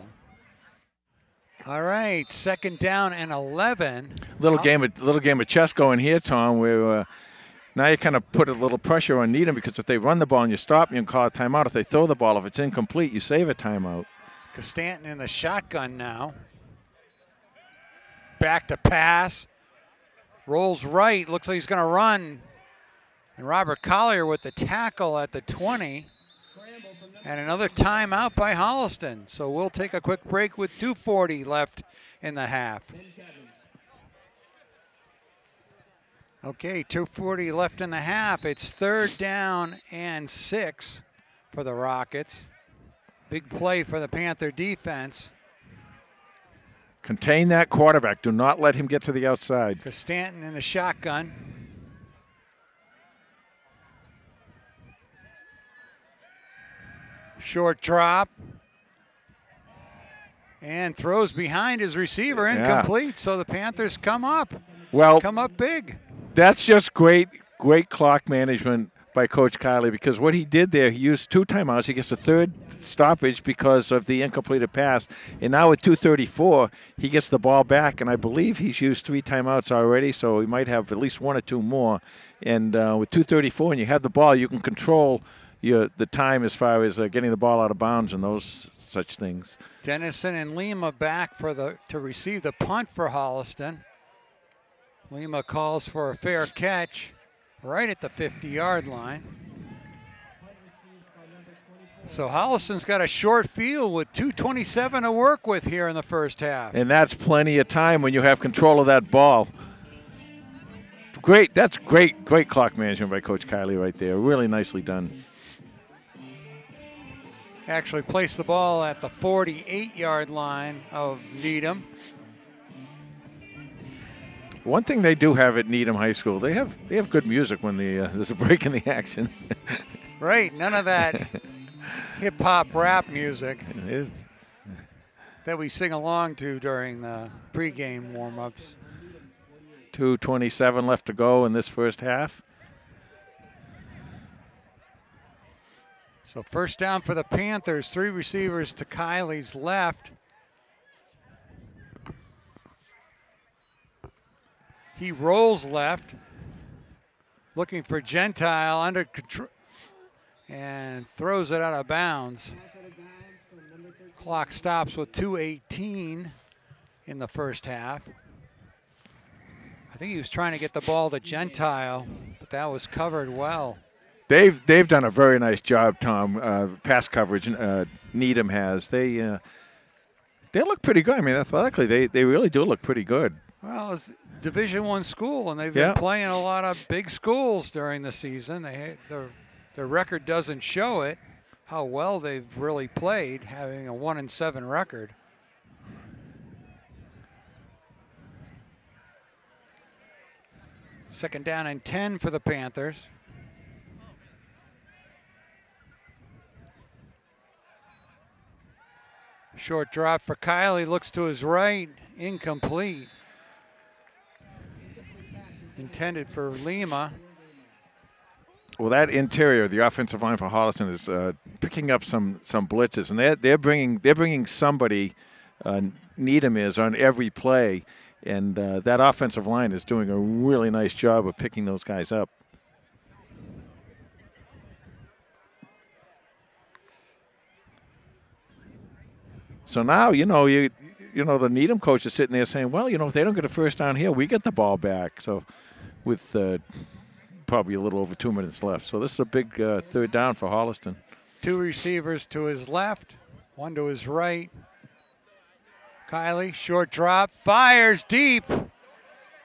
All right, 2nd down and 11. Little game of chess going here, Tom, where now you kind of put a little pressure on Needham because if they run the ball and you stop, you can call a timeout. If they throw the ball, if it's incomplete, you save a timeout. Stanton in the shotgun now. Back to pass. Rolls right. Looks like he's going to run. And Robert Collier with the tackle at the 20. And another timeout by Holliston. So we'll take a quick break with 2:40 left in the half. Okay, 2:40 left in the half. It's 3rd down and 6 for the Rockets. Big play for the Panther defense. Contain that quarterback. Do not let him get to the outside. Stanton in the shotgun. Short drop. And throws behind his receiver, incomplete. So the Panthers come up big. That's just great clock management by Coach Kiley because what he did there, he used 2 timeouts. He gets a 3rd stoppage because of the incompleted pass. And now with 2:34, he gets the ball back. And I believe he's used 3 timeouts already, so he might have at least 1 or 2 more. And with 2:34 and you have the ball, you can control the time as far as getting the ball out of bounds and those such things. Dennison and Lima back to receive the punt for Holliston. Lima calls for a fair catch right at the 50-yard line. So Holliston's got a short field with 2:27 to work with here in the first half. And that's plenty of time when you have control of that ball. That's great clock management by Coach Kiley right there. Really nicely done. Actually placed the ball at the 48-yard line of Needham. One thing they do have at Needham High School, they have good music when there's a break in the action. Right, none of that hip-hop rap music that we sing along to during the pregame warm-ups. 2:27 left to go in this first half. So 1st down for the Panthers, 3 receivers to Kiley's left. He rolls left, looking for Gentile under control, and throws it out of bounds. Clock stops with 2:18 in the first half. I think he was trying to get the ball to Gentile, but that was covered well. They've done a very nice job, Tom. Pass coverage Needham has. They look pretty good. I mean, athletically, they really do look pretty good. Well, it's Division I school, and they've been playing a lot of big schools during the season. Their record doesn't show it, how well they've really played, having a 1-7 record. Second down and 10 for the Panthers. Short drop for Kiley, looks to his right, incomplete. Intended for Lima. Well, that interior, the offensive line for Holliston is picking up some blitzes, and they're bringing somebody. Needham is on every play, and that offensive line is doing a really nice job of picking those guys up. So now, you know, the Needham coach is sitting there saying, well, you know, if they don't get a first down here, we get the ball back. So with probably a little over 2 minutes left. So this is a big third down for Holliston. 2 receivers to his left, 1 to his right. Kiley, short drop, fires deep.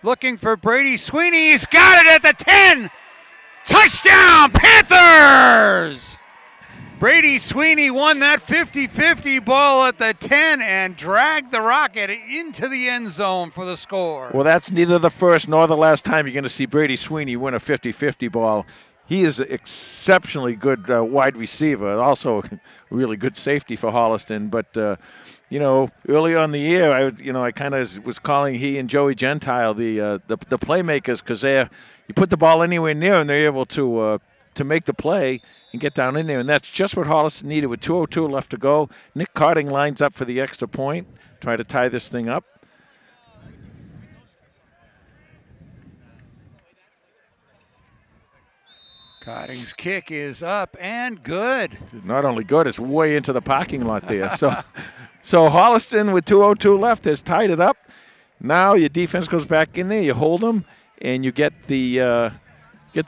Looking for Brady Sweeney. He's got it at the 10. Touchdown, Panthers! Brady Sweeney won that 50-50 ball at the 10 and dragged the Rocket into the end zone for the score. Well, that's neither the first nor the last time you're going to see Brady Sweeney win a 50-50 ball. He is an exceptionally good wide receiver, also really good safety for Holliston. But, you know, early on the year, I kind of was calling he and Joey Gentile the playmakers, because you put the ball anywhere near and they're able to make the play and get down in there, and that's just what Holliston needed with 2:02 left to go. Nick Carding lines up for the extra point, try to tie this thing up. Carding's kick is up and good. Not only good, it's way into the parking lot there. So Holliston with 2:02 left has tied it up. Now your defense goes back in there, you hold them, and you get the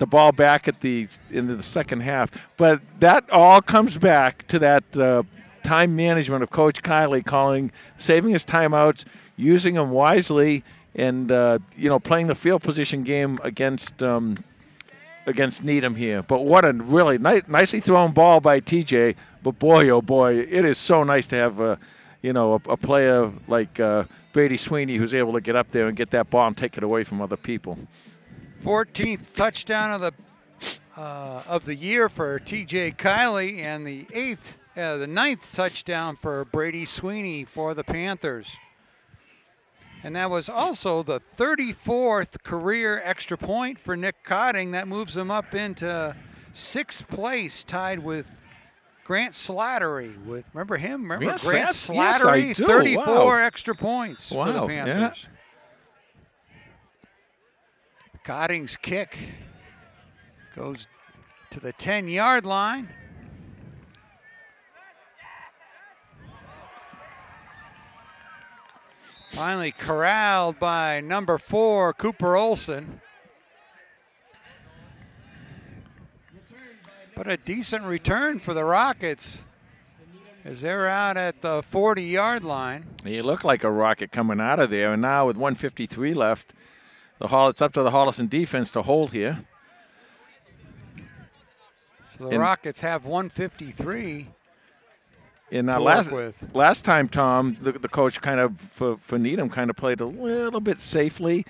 ball back into the second half. But that all comes back to that time management of Coach Kiley, saving his timeouts, using them wisely, and playing the field position game against Needham here. But what a really nicely thrown ball by TJ. But boy, oh boy, it is so nice to have a player like Brady Sweeney who's able to get up there and get that ball and take it away from other people. 14th touchdown of the year for TJ Kiley, and the 9th touchdown for Brady Sweeney for the Panthers. And that was also the 34th career extra point for Nick Carding. That moves him up into 6th place, tied with Grant Slattery. Remember him? Grant Slattery? Yes, I do. 34 Wow. extra points for the Panthers. Yeah. Carding's kick goes to the 10-yard line. Finally corralled by number 4, Cooper Olson. But a decent return for the Rockets as they're out at the 40-yard line. He looked like a rocket coming out of there, and now with 1:53 left, it's up to the Holliston defense to hold here. So the Rockets have 1:53. And last time, Tom, the coach kind of for Needham kind of played a little bit safely.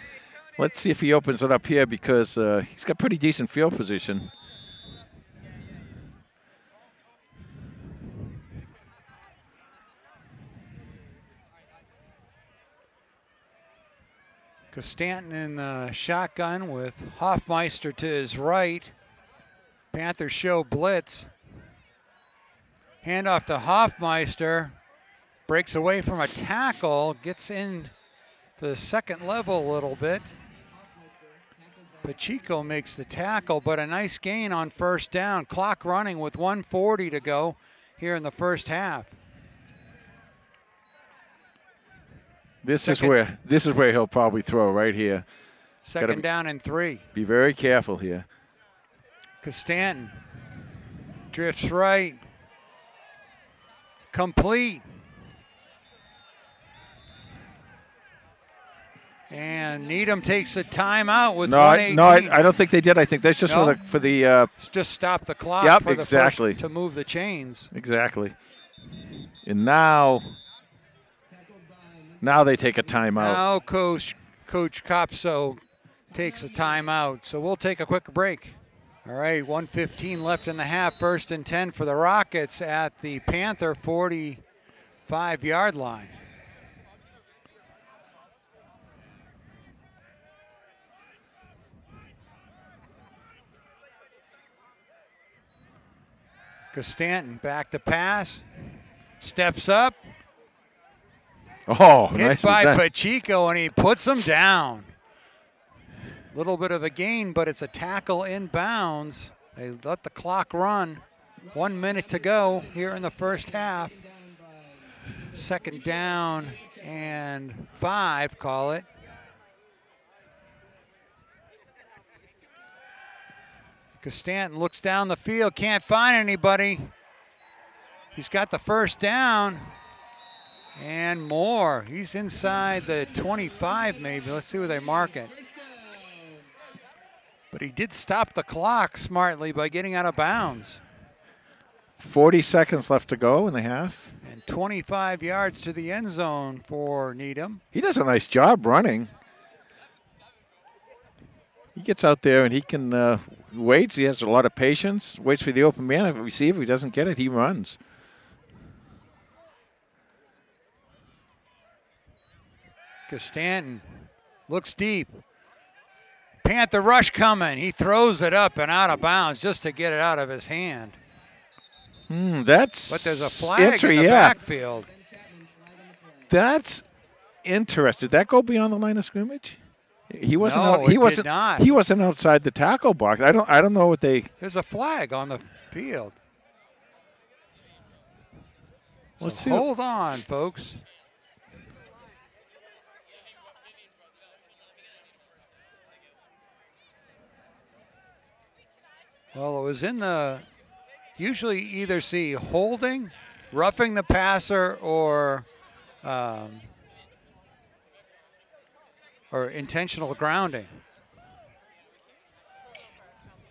Let's see if he opens it up here, because he's got pretty decent field position. Costanton in the shotgun with Hoffmeister to his right. Panthers show blitz. Handoff to Hoffmeister. Breaks away from a tackle. Gets in to the second level a little bit. Pacheco makes the tackle, but a nice gain on first down. Clock running with 1:40 to go here in the first half. This is where he'll probably throw, right here. Second down and 3. Be very careful here. Costanton drifts right. Complete. And Needham takes a timeout with 1:18. No, I don't think they did. I think that's just for the just stop the clock. Yep, for exactly. To move the chains. Exactly. And now they take a timeout. Now Coach Copso takes a timeout. So we'll take a quick break. All right, 1:15 left in the half. 1st and 10 for the Rockets at the Panther 45 5-yard line. Costanton back to pass. Steps up. Oh, Hit nice by that. Pacheco, and he puts him down. Little bit of a gain, but it's a tackle inbounds. They let the clock run. 1 minute to go here in the first half. 2nd down and 5, call it. Costanton looks down the field, can't find anybody. He's got the first down and more. He's inside the 25 maybe. Let's see where they mark it. But he did stop the clock smartly by getting out of bounds. 40 seconds left to go in the half. And 25 yards to the end zone for Needham. He does a nice job running. He gets out there and he can waits. He has a lot of patience. Waits for the open man. If receiver, if he doesn't get it, he runs. Costanton looks deep. Panther rush coming. He throws it up and out of bounds just to get it out of his hand. But there's a flag in the backfield. That's interesting. Did that go beyond the line of scrimmage? He wasn't. No, he it wasn't. did not. He wasn't outside the tackle box. I don't know what they. There's a flag on the field. Let's So see. hold on, folks. Well, it was in the, usually either see holding, roughing the passer, or intentional grounding.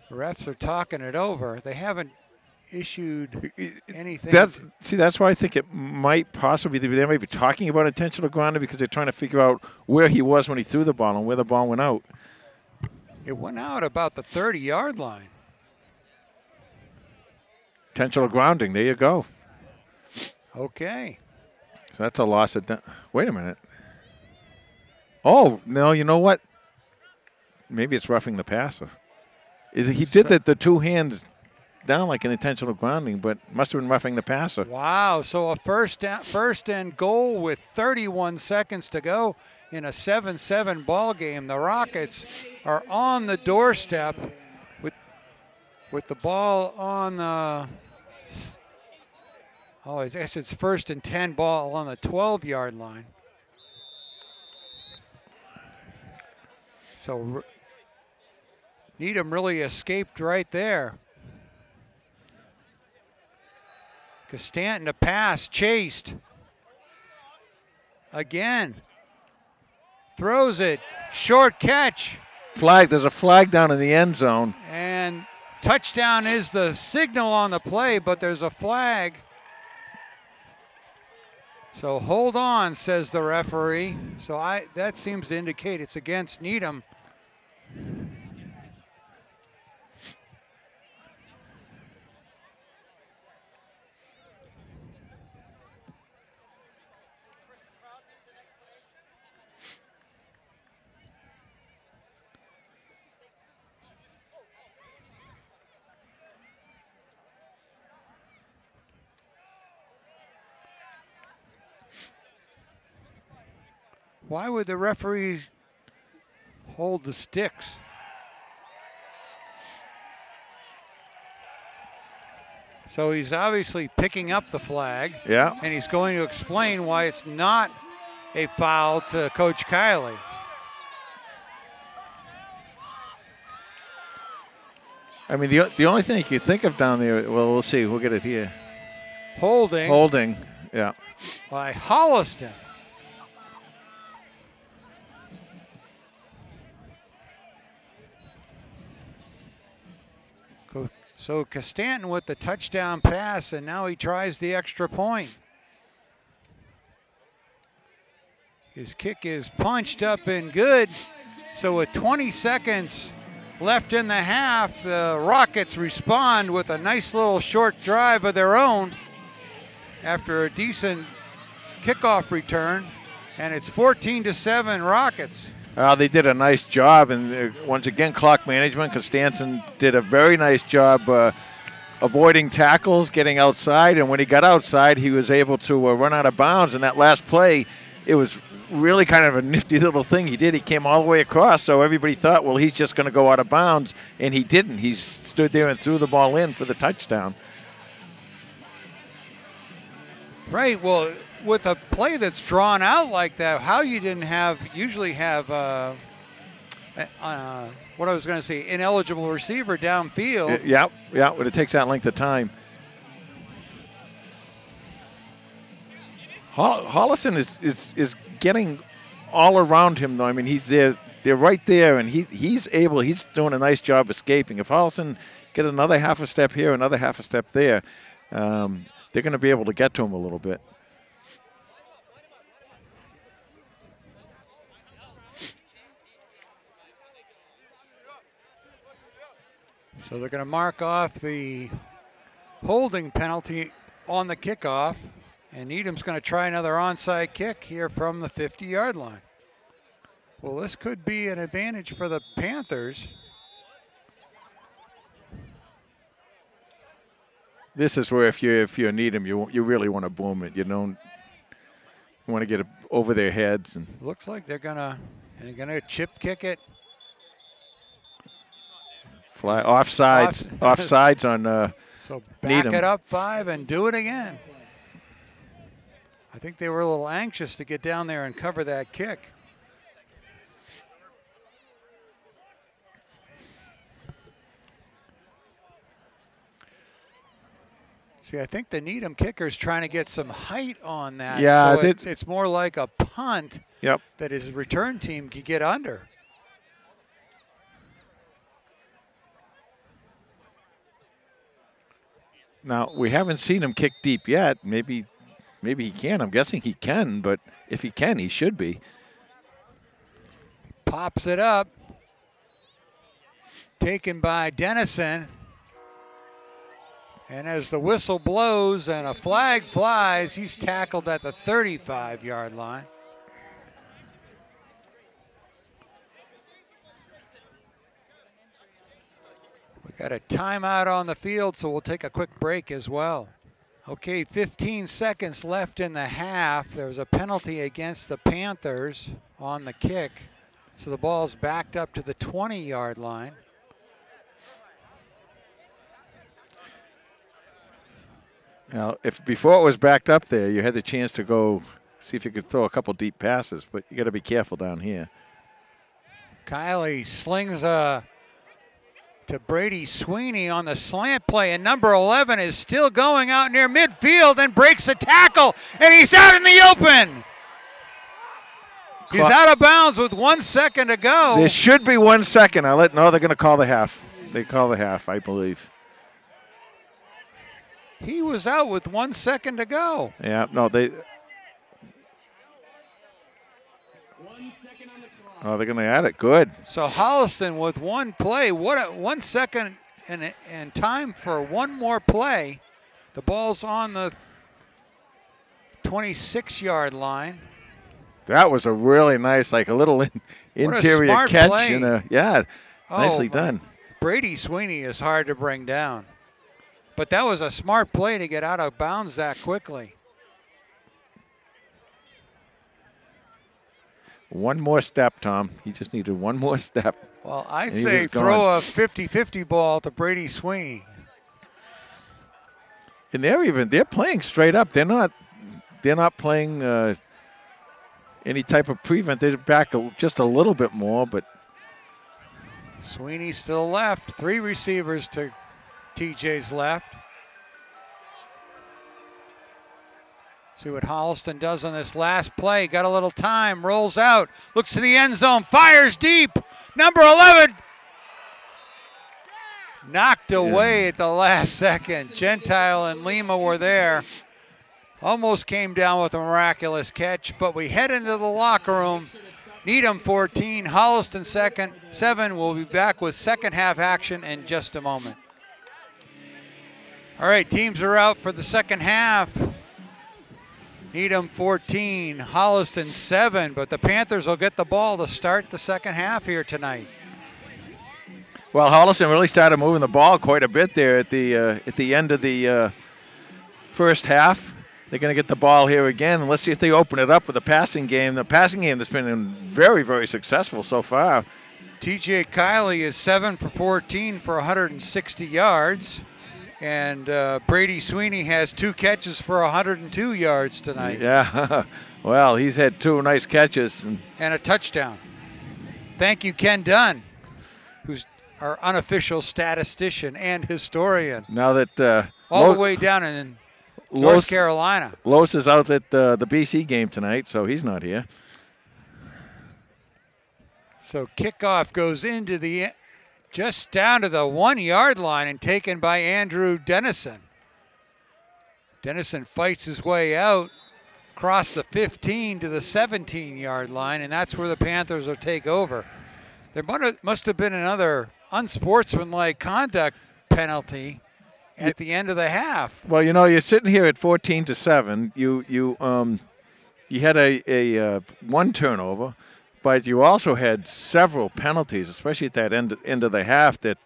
The refs are talking it over. They haven't issued anything. That's why I think it might possibly be. They might be talking about intentional grounding because they're trying to figure out where he was when he threw the ball and where the ball went out. It went out about the 30-yard line. Intentional grounding. There you go. Okay. So that's a loss of. Wait a minute. Oh no! You know what? Maybe it's roughing the passer. He did the two hands down like an intentional grounding, but must have been roughing the passer. Wow! So a first and goal with 31 seconds to go in a 7-7 ball game. The Rockets are on the doorstep with the ball on the. Oh, I guess it's 1st and 10 ball on the 12-yard line. So Needham really escaped right there. Costanton to pass, chased. Again. Throws it, short catch. Flag, there's a flag down in the end zone. And touchdown is the signal on the play, but there's a flag. So hold on, says the referee. So that seems to indicate it's against Needham. Why would the referees hold the sticks? So he's obviously picking up the flag. Yeah. And he's going to explain why it's not a foul to Coach Kiley. I mean, the only thing you can think of down there, well, we'll see. We'll get it here. Holding Yeah. by Holliston. So Costanton with the touchdown pass, and now he tries the extra point. His kick is punched up and good. So with 20 seconds left in the half, the Rockets respond with a nice little short drive of their own after a decent kickoff return, and it's 14-7 Rockets. They did a nice job, and once again, clock management. Costanza did a very nice job avoiding tackles, getting outside, and when he got outside, he was able to run out of bounds. And that last play, it was really kind of a nifty little thing he did. He came all the way across, so everybody thought, well, he's just going to go out of bounds, and he didn't. He stood there and threw the ball in for the touchdown. Right, well, with a play that's drawn out like that, how you didn't usually have what I was going to say, ineligible receiver downfield. Yeah, but it takes that length of time. Holliston is getting all around him, though. I mean, he's there. They're right there, and he's doing a nice job escaping. If Holliston get another half a step here, another half a step there, they're going to be able to get to him a little bit. So they're going to mark off the holding penalty on the kickoff, and Needham's going to try another onside kick here from the 50-yard line. Well, this could be an advantage for the Panthers. This is where if you're Needham, you really want to boom it. You don't want to get it over their heads. And looks like they're gonna chip kick it. Fly offsides on so back Needham. It up 5 and do it again. I think they were a little anxious to get down there and cover that kick. See, I think the Needham kicker's trying to get some height on that. Yeah, so it's more like a punt. Yep. That his return team could get under. Now, we haven't seen him kick deep yet. Maybe he can. I'm guessing he can, but if he can, he should be. Pops it up. Taken by Dennison. And as the whistle blows and a flag flies, he's tackled at the 35-yard line. We got a timeout on the field, so we'll take a quick break as well. Okay, 15 seconds left in the half. There was a penalty against the Panthers on the kick, so the ball's backed up to the 20-yard line. Now, if before it was backed up there, you had the chance to go see if you could throw a couple deep passes, but you got to be careful down here. Kiley slings to Brady Sweeney on the slant play, and number 11 is still going out near midfield and breaks a tackle, and he's out in the open. He's out of bounds with 1 second to go. There should be 1 second. No, they're going to call the half. They call the half, I believe. He was out with 1 second to go. Yeah, no, they. Oh, they're going to add it. Good. So Holliston with one play. What 1 second and time for one more play. The ball's on the 26-yard line. That was a really nice, like a little interior catch. Play. Nicely done. Brady Sweeney is hard to bring down. But that was a smart play to get out of bounds that quickly. One more step, Tom. He just needed one more step. Well, I'd say throw a 50-50 ball to Brady Sweeney. And they're playing straight up. They're not playing any type of prevent. They're back just a little bit more, but Sweeney still left. 3 receivers to TJ's left. See what Holliston does on this last play. Got a little time, rolls out, looks to the end zone, fires deep. Number 11 knocked away at the last second. Gentile and Lima were there. Almost came down with a miraculous catch, but we head into the locker room. Needham 14, Holliston 7. We'll be back with second half action in just a moment. All right, teams are out for the second half. Needham 14, Holliston 7, but the Panthers will get the ball to start the second half here tonight. Well, Holliston really started moving the ball quite a bit there at the end of the first half. They're going to get the ball here again, and let's see if they open it up with a passing game. The passing game that's been very, very successful so far. TJ Kiley is 7 for 14 for 160 yards. And Brady Sweeney has 2 catches for 102 yards tonight. Yeah, well, he's had 2 nice catches. And a touchdown. Thank you, Ken Dunn, who's our unofficial statistician and historian. Now that all the way down in North Carolina. Los is out at the BC game tonight, so he's not here. So kickoff goes into the just down to the 1-yard line and taken by Andrew Dennison. Dennison fights his way out across the 15 to the 17-yard line, and that's where the Panthers will take over. There must have been another unsportsmanlike conduct penalty at the end of the half. Well, you know, you're sitting here at 14-7. You had a 1 turnover. But you also had several penalties, especially at that end of the half, that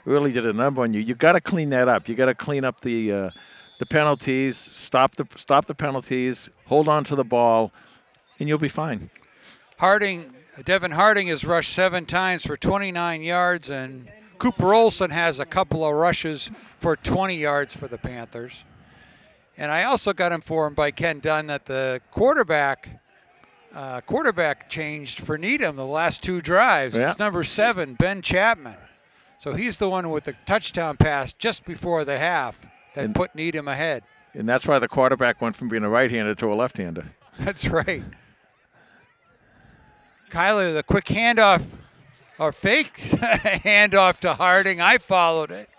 really did a number on you. You got to clean that up. You got to clean up the penalties, stop the penalties, hold on to the ball, and you'll be fine. Devin Harding has rushed 7 times for 29 yards, and Cooper Olson has a couple of rushes for 20 yards for the Panthers. And I also got informed by Ken Dunn that the quarterback changed for Needham the last 2 drives. Yeah. It's number 7, Ben Chapman. So he's the one with the touchdown pass just before the half that put Needham ahead. And that's why the quarterback went from being a right-hander to a left-hander. That's right. Kyler, the quick handoff, or fake handoff to Harding. I followed it.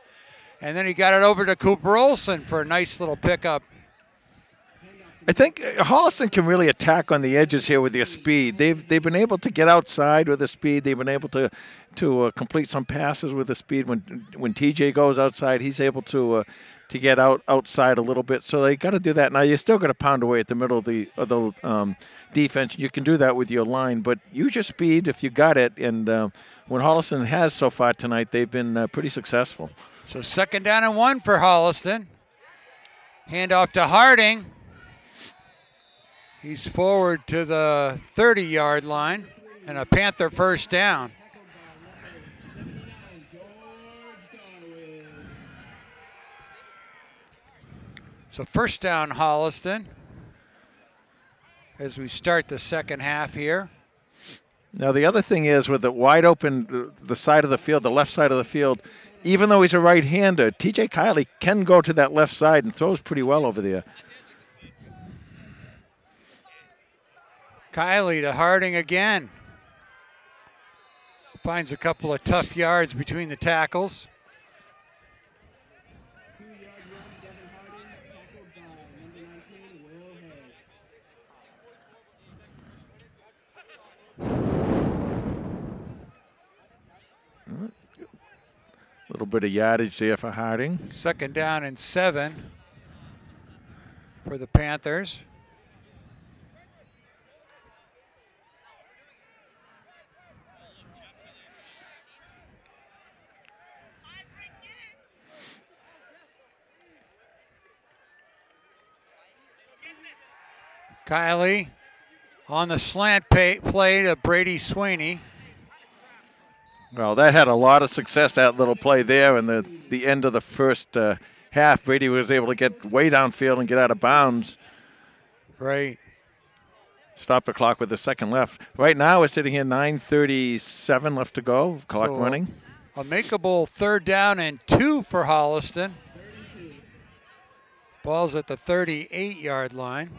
And then he got it over to Cooper Olson for a nice little pickup. I think Holliston can really attack on the edges here with their speed. They've been able to get outside with the speed. They've been able to complete some passes with the speed. When TJ goes outside, he's able to get outside a little bit. So they got to do that. Now you still got to pound away at the middle of the defense. You can do that with your line, but use your speed if you got it. And when Holliston has so far tonight, they've been pretty successful. So 2nd down and 1 for Holliston. Handoff to Harding. He's forward to the 30-yard line, and a Panther first down. So first down, Holliston, as we start the second half here. Now the other thing is, with it wide open, the side of the field, the left side of the field, even though he's a right-hander, TJ Kiley can go to that left side and throws pretty well over there. Kiley to Harding again. Finds a couple of tough yards between the tackles. 2-yard run, Devin Harding, tackled by number 19, Will Hayes. A little bit of yardage there for Harding. 2nd down and 7 for the Panthers. Kiley on the slant play to Brady Sweeney. Well, that had a lot of success, that little play there, and the end of the first half. Brady was able to get way downfield and get out of bounds. Right. Stop the clock with the second left. Right now we're sitting here 9:37 left to go, clock running. A makeable 3rd down and 2 for Holliston. Ball's at the 38-yard line.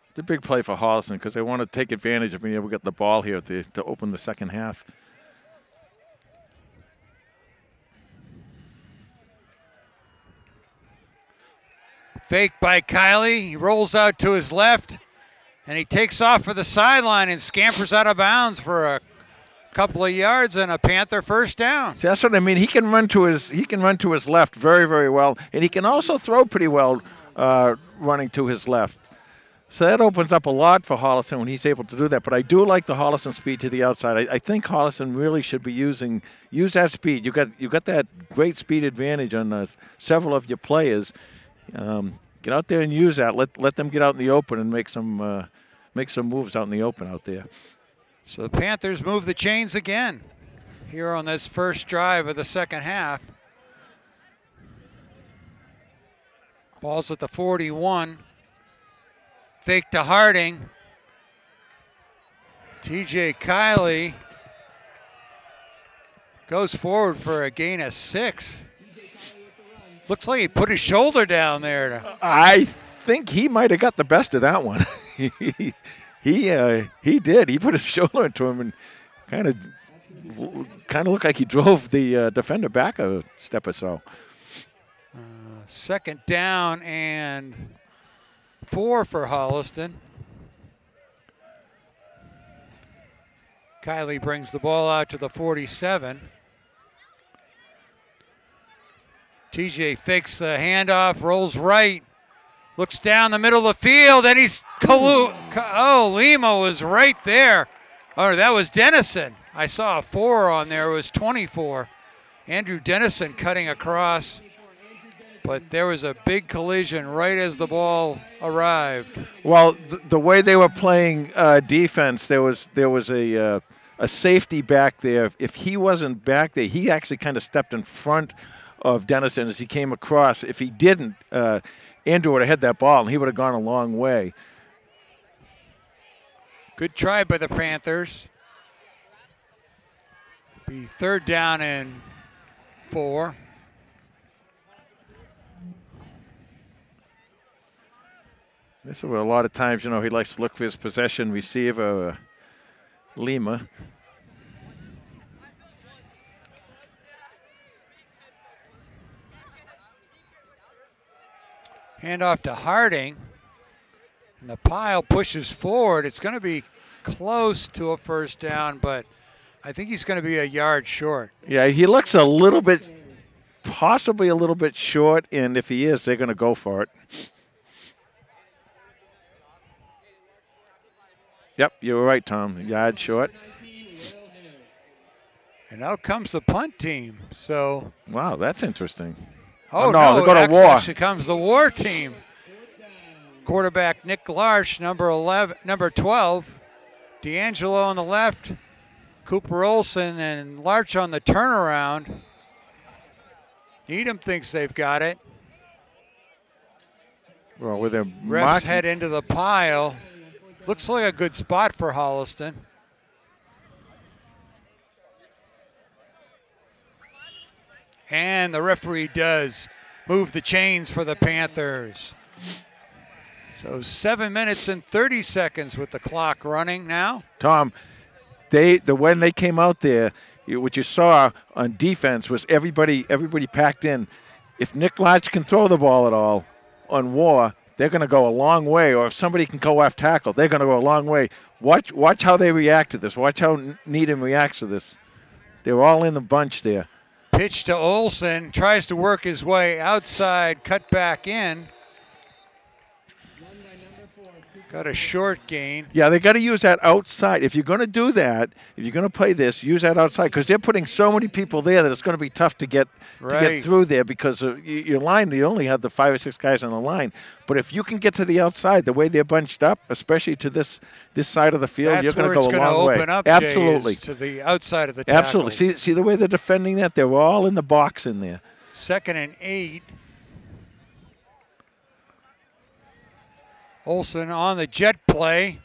It's a big play for Holliston because they want to take advantage of being able to get the ball here to open the second half. Fake by Kiley. He rolls out to his left, and he takes off for the sideline and scampers out of bounds for a couple of yards and a Panther first down. See, that's what I mean. He can run to his left very, very well, and he can also throw pretty well running to his left. So that opens up a lot for Holliston when he's able to do that. But I do like the Holliston speed to the outside. I think Holliston really should be use that speed. You got that great speed advantage on several of your players. Get out there and use that. Let them get out in the open and make some moves out in the open out there. So the Panthers move the chains again here on this first drive of the second half. Ball's at the 41. Fake to Harding. TJ Kiley goes forward for a gain of 6. Looks like he put his shoulder down there. I think he might have got the best of that one. He did. He put his shoulder into him and kind of looked like he drove the defender back a step or so. Second down and 4 for Holliston. Kiley brings the ball out to the 47. TJ fakes the handoff, rolls right, looks down the middle of the field, and he's Lima was right there. Oh, that was Dennison. I saw a 4 on there. It was 24. Andrew Dennison cutting across, but there was a big collision right as the ball arrived. Well, the way they were playing defense, there was a safety back there. If he wasn't back there, he actually kind of stepped in front of Dennison as he came across. If he didn't, Andrew would have had that ball, and he would have gone a long way. Good try by the Panthers. Be third down and 4. This is where a lot of times, he likes to look for his possession receiver, Lima. Handoff to Harding. And the pile pushes forward. It's going to be close to a first down, but I think he's going to be a yard short. Yeah, he looks a little bit, possibly a little bit short, and if he is, they're going to go for it. Yep, you were right, Tom. Yard short. And out comes the punt team. So. Wow, that's interesting. Oh, no, they're going to war. Actually comes the war team. Quarterback Nick Larsch, number 12. D'Angelo on the left. Cooper Olson and Larch on the turnaround. Needham thinks they've got it. Well, with their refs head into the pile. Looks like a good spot for Holliston. And the referee does move the chains for the Panthers. So 7 minutes and 30 seconds with the clock running now. Tom, when they came out there, what you saw on defense was everybody packed in. If Nick Larch can throw the ball at all on war, they're going to go a long way. Or if somebody can go off tackle, they're going to go a long way. Watch how they react to this. Watch how Needham reacts to this. They're all in the bunch there. Pitch to Olson, tries to work his way outside, cut back in. Got a short gain. Yeah, they got to use that outside. If you're going to do that, if you're going to play this, use that outside because they're putting so many people there that it's going to be tough to get through there because your line, you only have the 5 or 6 guys on the line. But if you can get to the outside, the way they're bunched up, especially to this side of the field, you're going to go a long way. Open up, absolutely. Jay, to the outside of the tackles. Absolutely. See the way they're defending that? They're all in the box in there. 2nd and 8. Olson on the jet play.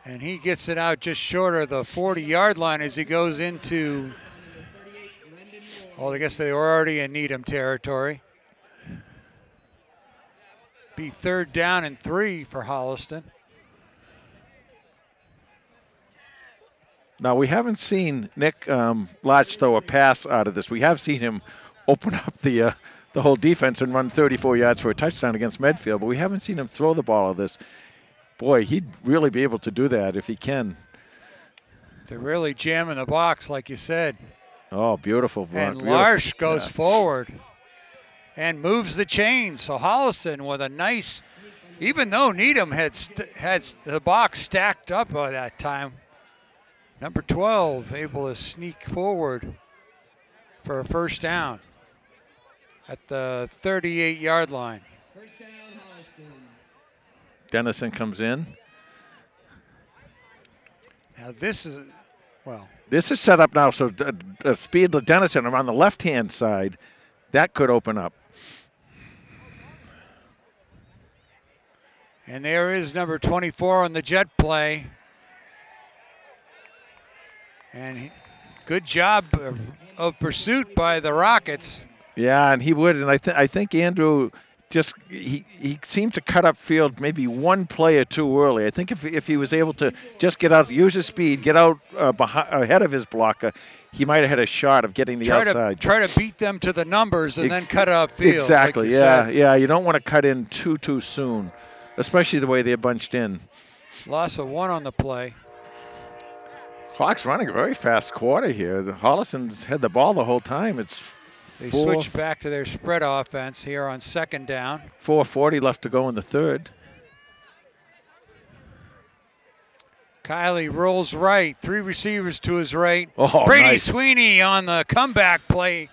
And he gets it out just short of the 40-yard line as he goes into, well, I guess they were already in Needham territory. Be 3rd down and 3 for Holliston. Now, we haven't seen Nick Larch throw a pass out of this. We have seen him open up the whole defense and run 34 yards for a touchdown against Medfield, but we haven't seen him throw the ball of this. Boy, he'd really be able to do that if he can. They're really jamming the box, like you said. Oh, beautiful. And beautiful. Larsh goes forward and moves the chain. So Holliston with a nice, even though Needham had the box stacked up by that time, number 12 able to sneak forward for a first down at the 38-yard line. First down, Holliston. Dennison comes in. Now this is, well. This is set up now, so speed to Dennison on the left-hand side. That could open up. And there is number 24 on the jet play. And good job of pursuit by the Rockets. Yeah, and he would, and I think Andrew just he seemed to cut up field maybe one play or two early. I think if he was able to just get out, use his speed, get out ahead of his blocker, he might have had a shot of getting the outside. Try to beat them to the numbers and then cut up field. Exactly. Like yeah. You don't want to cut in too soon, especially the way they're bunched in. Loss of 1 on the play. Clock's running a very fast quarter here. Holliston's had the ball the whole time. They switched back to their spread offense here on second down. 4:40 left to go in the third. Kiley rolls right, 3 receivers to his right. Oh, Brady nice. Sweeney on the comeback play,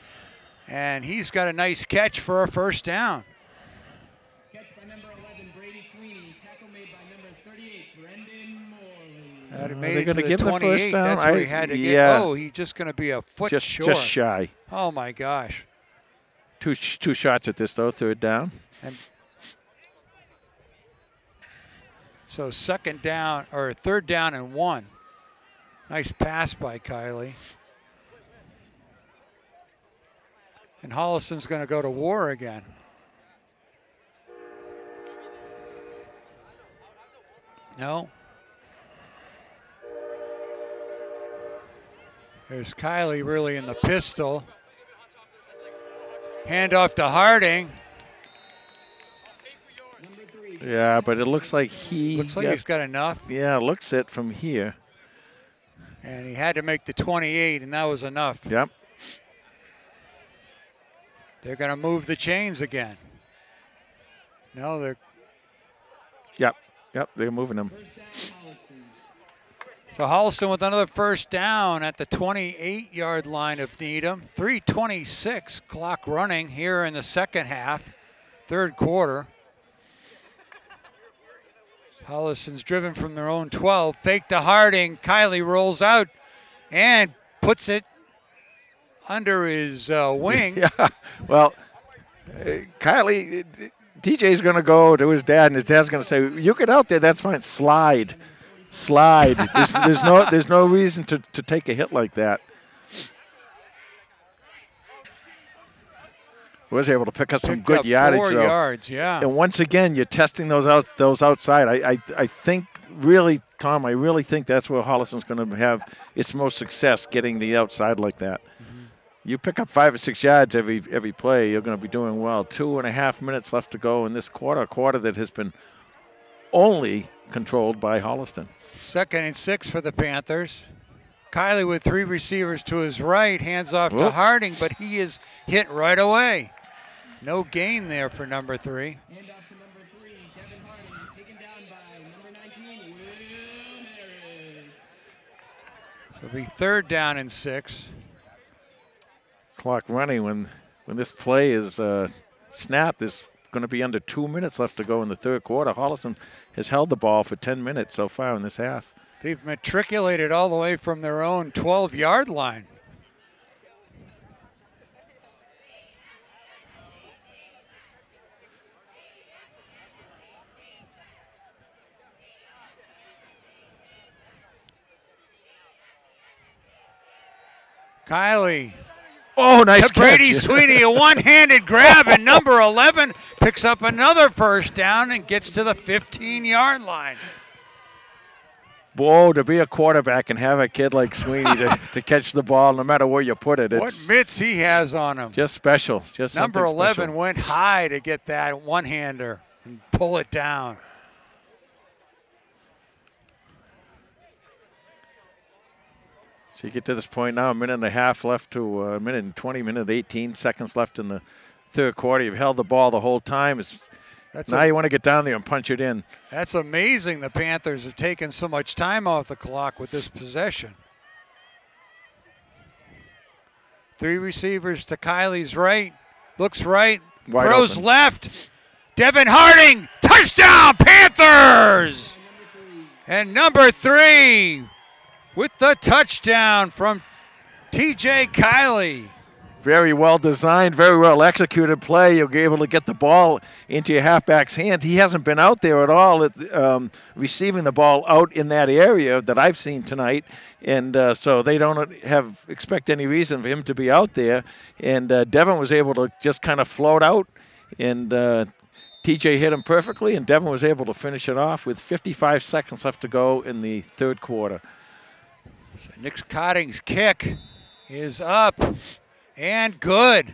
and he's got a nice catch for a first down. Catch by number 11, Brady Sweeney. Tackle made by number 38, Brendan Morley. That Are made they it gonna to the give the first 28. down? That's where he had to get. Yeah. Oh, he's just going to be a foot short. Just shy. Oh my gosh. Two shots at this though. Third down. And so second down or third down and 1. Nice pass by Kiley. And Holliston's going to go to war again. No. There's Kiley really in the pistol. Handoff to Harding. Yeah, but it looks like he's got enough. Yeah, looks it from here. And he had to make the 28, and that was enough. Yep. They're going to move the chains again. No, they're. Yep, they're moving them. So Holliston with another first down at the 28-yard line of Needham. 3:26 clock running here in the second half, third quarter. Holliston's driven from their own 12. Fake to Harding. Kiley rolls out and puts it under his wing. Yeah, well, Kiley, DJ's going to go to his dad, and his dad's going to say, "You get out there, that's fine. Slide. There's no reason to take a hit like that." Was able to pick up some good yardage, 4 though. yards, yeah. And once again, you're testing those outside. I think really, Tom, I really think that's where Holliston's going to have its most success, getting the outside like that. Mm-hmm. You pick up 5 or 6 yards every play, you're going to be doing well. 2.5 minutes left to go in this quarter, a quarter that has been only controlled by Holliston. 2nd and 6 for the Panthers. Kiley with 3 receivers to his right, hands off to Harding, but he is hit right away. No gain there for number 3. Hand off to number 3, Devin Harding, taken down by number 19, Will Harris. So it'll be 3rd down and 6. Clock running when this play is snapped. There's going to be under 2 minutes left to go in the third quarter. Holliston has held the ball for 10 minutes so far in this half. They've matriculated all the way from their own 12-yard line. Kiley. Oh, nice catch. Brady Sweeney, a one-handed grab, and number 11 picks up another first down and gets to the 15-yard line. Whoa, to be a quarterback and have a kid like Sweeney to catch the ball no matter where you put it. What mitts he has on him. Just special. Just number 11 special. went high to get that one-hander and pull it down. So you get to this point now, a minute and a half left to a minute and 20, minute 18 seconds left in the third quarter. You've held the ball the whole time. Now you want to get down there and punch it in. That's amazing. The Panthers have taken so much time off the clock with this possession. 3 receivers to Kylie's right. Looks right. Wide throws open. left. Devin Harding. Touchdown, Panthers! And number 3 with the touchdown from TJ Kylie. Very well designed, very well executed play. You'll be able to get the ball into your halfback's hand. He hasn't been out there at all receiving the ball out in that area that I've seen tonight. And so they don't expect any reason for him to be out there. And Devin was able to just kind of float out. And TJ hit him perfectly. And Devin was able to finish it off with 55 seconds left to go in the third quarter. So Nick Cotting's kick is up. And good.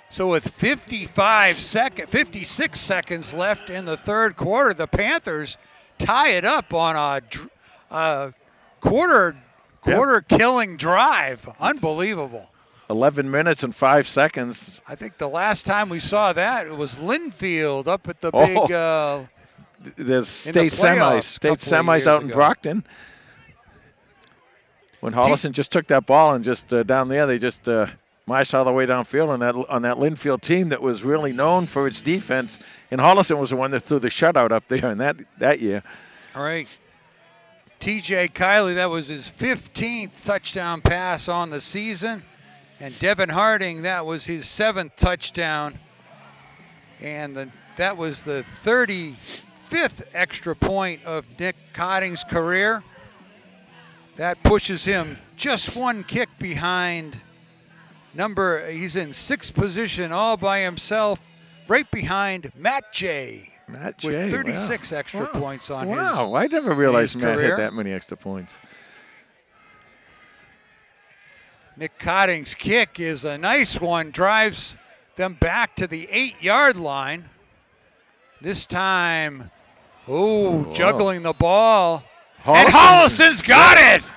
So with 56 seconds left in the third quarter, the Panthers tie it up on a quarter-killing drive. Unbelievable. 11 minutes and 5 seconds. I think the last time we saw that, it was Linfield up at the big the state semis out in Brockton. When Holliston just took that ball and just down there, they just marched all the way downfield on that Linfield team that was really known for its defense. And Holliston was the one that threw the shutout up there in that year. All right. TJ Kylie, that was his 15th touchdown pass on the season. And Devin Harding, that was his 7th touchdown. And that was the 35th extra point of Nick Cotting's career. That pushes him just one kick behind he's in 6th position all by himself, right behind Matt J. With 36 extra points on his Wow, I never realized Matt career. had that many extra points. Nick Cotting's kick is a nice one, drives them back to the 8-yard line. This time, juggling the ball. And Holliston's got it!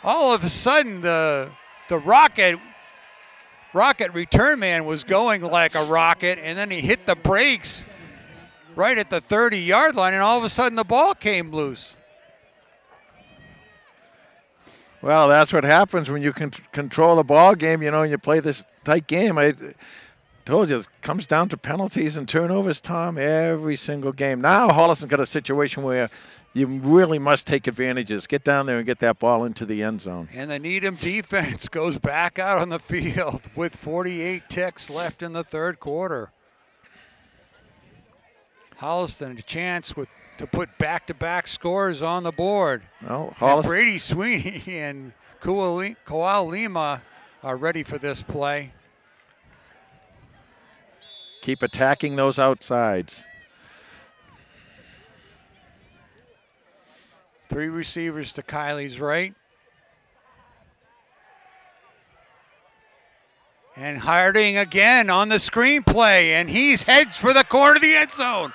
All of a sudden, the rocket return man was going like a rocket, and then he hit the brakes right at the 30-yard line, and all of a sudden the ball came loose. Well, that's what happens when you can control the ball game, and you play this tight game. I told you, it comes down to penalties and turnovers, Tom, every single game. Now Holliston's got a situation where you really must take advantages. Get down there and get that ball into the end zone. And the Needham defense goes back out on the field with 48 ticks left in the third quarter. Holliston a chance to put back-to-back scores on the board. Well, And Brady Sweeney and Koal Lima are ready for this play. Keep attacking those outsides. 3 receivers to Kylie's right. And Harding again on the screenplay, and he's heads for the corner of the end zone.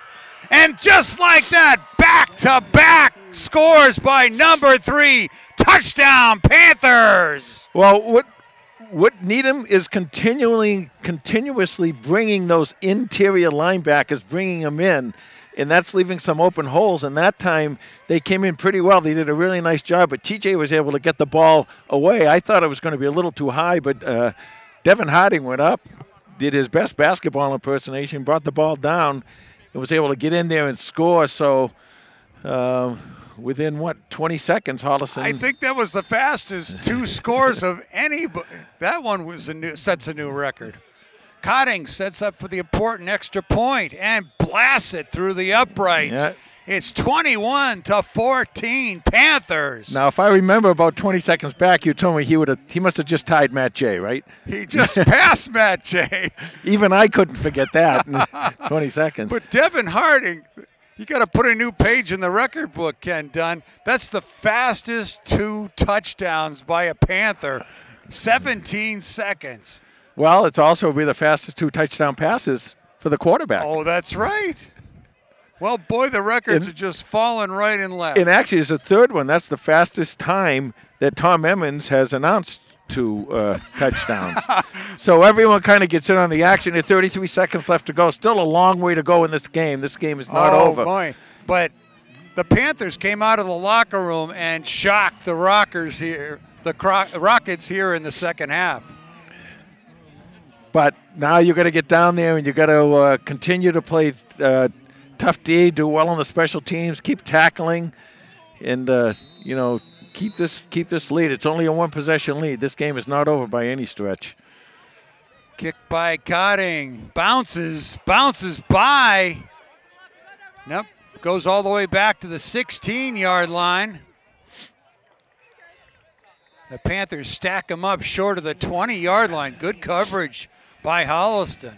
And just like that, back-to-back scores by number 3. Touchdown, Panthers! Well, what Needham is continuously bringing those interior linebackers, bringing them in, and that's leaving some open holes. And that time, they came in pretty well. They did a really nice job, but TJ was able to get the ball away. I thought it was going to be a little too high, but Devin Harding went up, did his best basketball impersonation, brought the ball down, and was able to get in there and score. So within, 20 seconds, Holliston. I think that was the fastest 2 scores of anybody. That one was sets a new record. Cotting sets up for the important extra point and blasts it through the uprights. Yeah. It's 21-14 Panthers. Now, if I remember about 20 seconds back, you told me he must have just tied Matt J, right? He just passed Matt J. Even I couldn't forget that in 20 seconds. But Devin Harding, you got to put a new page in the record book, Ken Dunn. That's the fastest 2 touchdowns by a Panther, 17 seconds. Well, it's also be the fastest 2 touchdown passes for the quarterback. Oh, that's right. Well, boy, the records are just falling right and left. And actually, it's the third one. That's the fastest time that Tom Emmons has announced 2 touchdowns. So everyone kind of gets in on the action. There's 33 seconds left to go. Still a long way to go in this game. This game is not over. Boy. But the Panthers came out of the locker room and shocked the Rockets here in the second half. But now you're going to get down there and you got to continue to play tough D, do well on the special teams, keep tackling, and keep this lead. It's only a 1-possession lead. This game is not over by any stretch. Kick by Cotting, bounces by. Nope, goes all the way back to the 16-yard line. The Panthers stack them up short of the 20-yard line. Good coverage by Holliston.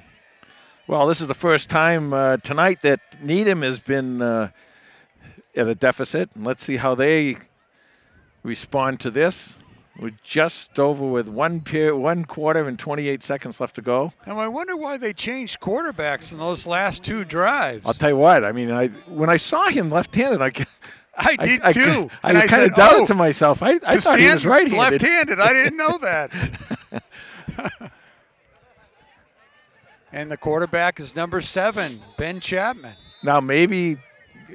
Well, this is the first time tonight that Needham has been at a deficit. And let's see how they respond to this. We're just over with 1 quarter and 28 seconds left to go. And I wonder why they changed quarterbacks in those last 2 drives. I'll tell you what. I mean, when I saw him left-handed, I did too. I kind of doubted to myself. I thought he was right-handed. Left-handed. I didn't know that. And the quarterback is number 7, Ben Chapman. Now maybe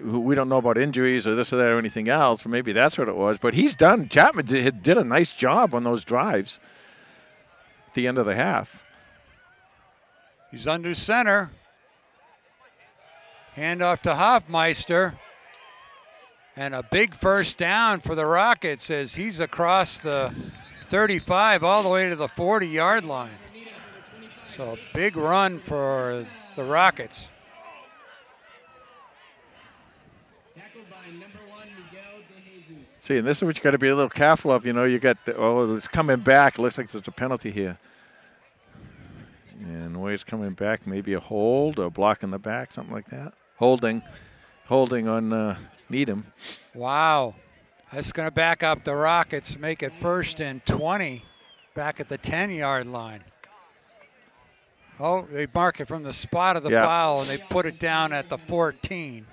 we don't know about injuries or this or that or anything else, or maybe that's what it was. But Chapman did a nice job on those drives at the end of the half. He's under center. Handoff to Hoffmeister. And a big first down for the Rockets as he's across the 35 all the way to the 40-yard line. So a big run for the Rockets. See, and this is what you got to be a little careful of. You got it's coming back. It looks like there's a penalty here. And the way it's coming back, maybe a hold or block in the back, something like that. Holding on Needham. Wow. That's going to back up the Rockets, make it 1st and 20 back at the 10-yard line. Oh, they mark it from the spot of the foul, and they put it down at the 14.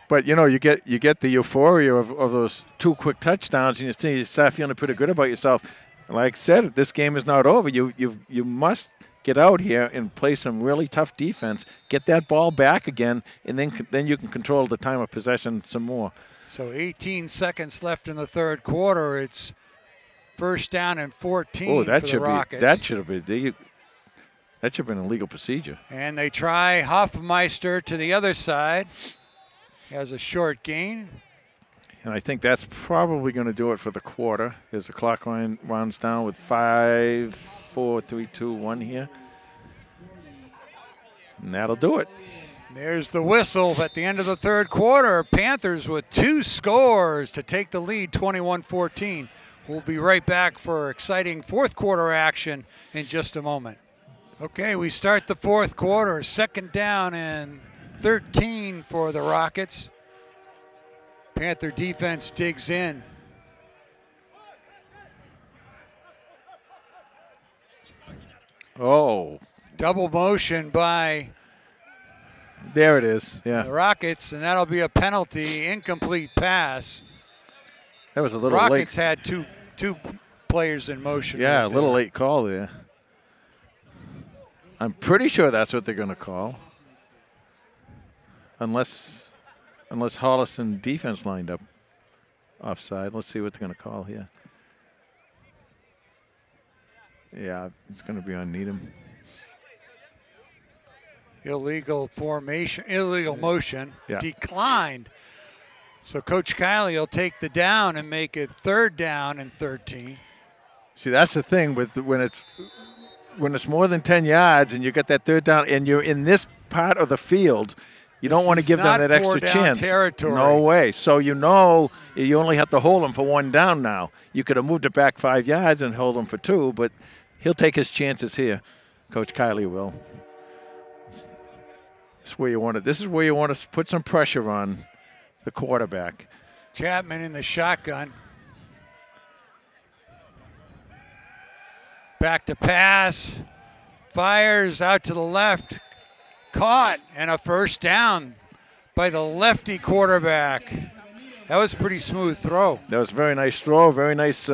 But, you get the euphoria of those 2 quick touchdowns, and you start feeling pretty good about yourself. Like I said, this game is not over. You must get out here and play some really tough defense, get that ball back again, and then you can control the time of possession some more. So 18 seconds left in the third quarter. It's 1st down and 14 for the Rockets. That should have been a legal procedure. And they try Hoffmeister to the other side. He has a short gain. And I think that's probably going to do it for the quarter as the clock rounds down with 5, 4, 3, 2, 1 here. And that'll do it. There's the whistle at the end of the third quarter. Panthers with 2 scores to take the lead, 21-14. We'll be right back for exciting fourth quarter action in just a moment. Okay, we start the fourth quarter. 2nd down and 13 for the Rockets. Panther defense digs in. Oh. Double motion by there it is. Yeah. the Rockets, and that'll be a penalty. Incomplete pass. That was a little Rockets late. had two players in motion. Yeah, right a little there. late call there. I'm pretty sure that's what they're going to call. Unless Holliston defense lined up offside. Let's see what they're going to call here. Yeah, it's going to be on Needham. Illegal motion, Yeah. declined. So Coach Kiley will take the down and make it 3rd down and 13. See, that's the thing with when it's more than 10 yards and you get that 3rd down and you're in this part of the field, you don't want to give them that extra chance. Territory. No way. So you only have to hold them for 1 down now. You could have moved it back 5 yards and hold them for 2, but he'll take his chances here. Coach Kiley will. This is where you want to put some pressure on the quarterback. Chapman in the shotgun. Back to pass. Fires out to the left. Caught, and a 1st down by the lefty quarterback. That was a pretty smooth throw. That was a very nice throw, very nice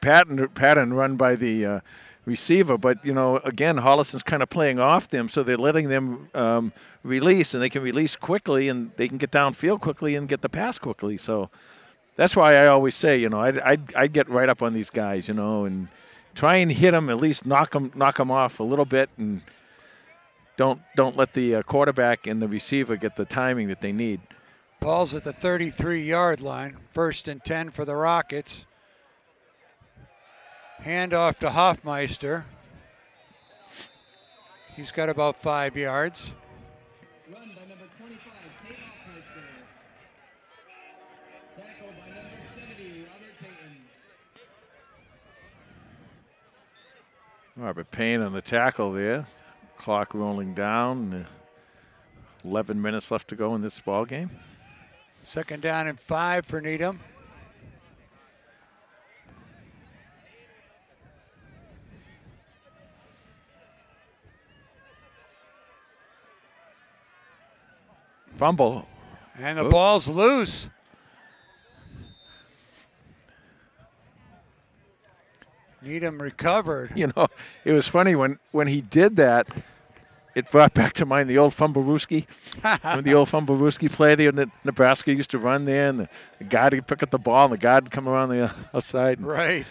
pattern run by the receiver. But, you know, again, Holliston's kind of playing off them, so they're letting them release, and they can release quickly, and they can get downfield quickly and get the pass quickly. So that's why I always say, you know, I'd get right up on these guys, you know, and try and hit them, at least knock them off a little bit, and don't let the quarterback and the receiver get the timing that they need. Ball's at the 33-yard line. 1st and 10 for the Rockets. Handoff to Hoffmeister. He's got about 5 yards. Run by number 25, Tate Hoffmeister. Tackle by number 70, Robert Payton. Robert Payne on the tackle there. Clock rolling down. 11 minutes left to go in this ball game. 2nd down and 5 for Needham. Fumble. And the ball's loose. Needham recovered. You know, it was funny when he did that. It brought back to mind the old Fumblerooski. When the old Fumblerooski played there, and Nebraska used to run there, and the guy would pick up the ball, and the guy would come around the outside. Right.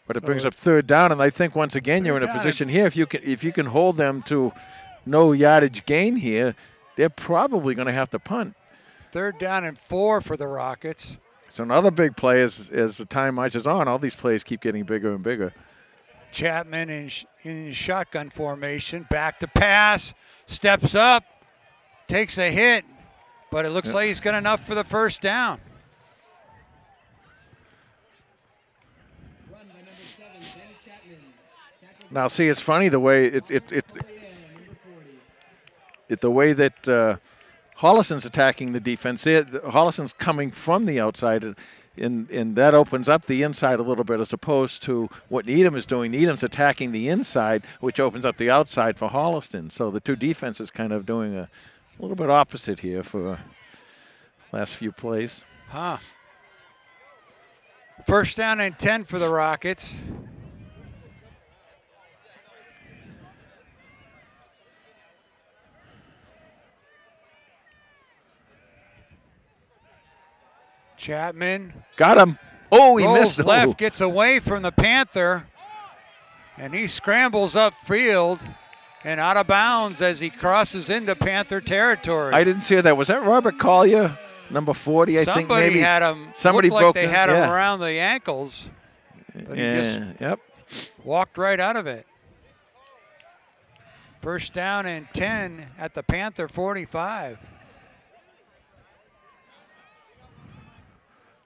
But it brings up 3rd down, and I think once again you're in a position here. If you can hold them to no yardage gain here, they're probably going to have to punt. 3rd down and 4 for the Rockets. So another big play as the time marches on. All these plays keep getting bigger and bigger. Chapman in shotgun formation. Back to pass. Steps up. Takes a hit. But it looks like he's got enough for the 1st down. Run by number 7, Ben Chapman. Now, see, it's funny the way the way that Holliston's attacking the defense. Holliston's coming from the outside, and that opens up the inside a little bit as opposed to what Needham is doing. Needham's attacking the inside, which opens up the outside for Holliston. So the two defenses kind of doing a little bit opposite here for last few plays. 1st down and 10 for the Rockets. Chapman. Got him. Oh, he rolls missed. Left, gets away from the Panther, and he scrambles upfield and out of bounds as he crosses into Panther territory. I didn't see that. Was that Robert Collier, number 40? I think maybe had him. Somebody looked broke like they him, had him yeah. around the ankles, but he just walked right out of it. 1st down and 10 at the Panther 45.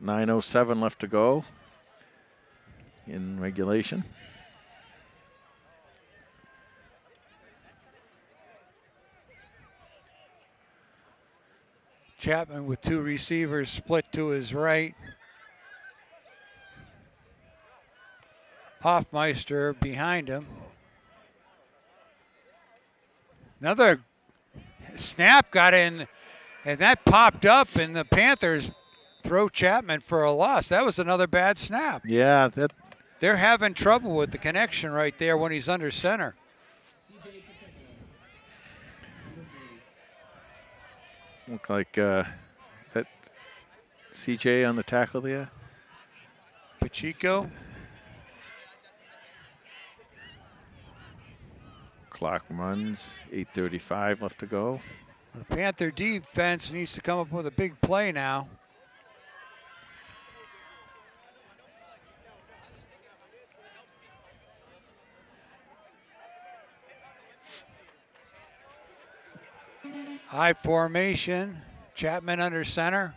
9:07 left to go in regulation. Chapman with 2 receivers split to his right. Hoffmeister behind him. Another snap got in, and that popped up, and the Panthers throw Chapman for a loss. That was another bad snap. Yeah, they're having trouble with the connection right there when he's under center. Look like is that CJ on the tackle there? Pacheco. Clock runs. 8:35 left to go. The Panther defense needs to come up with a big play now. High formation, Chapman under center.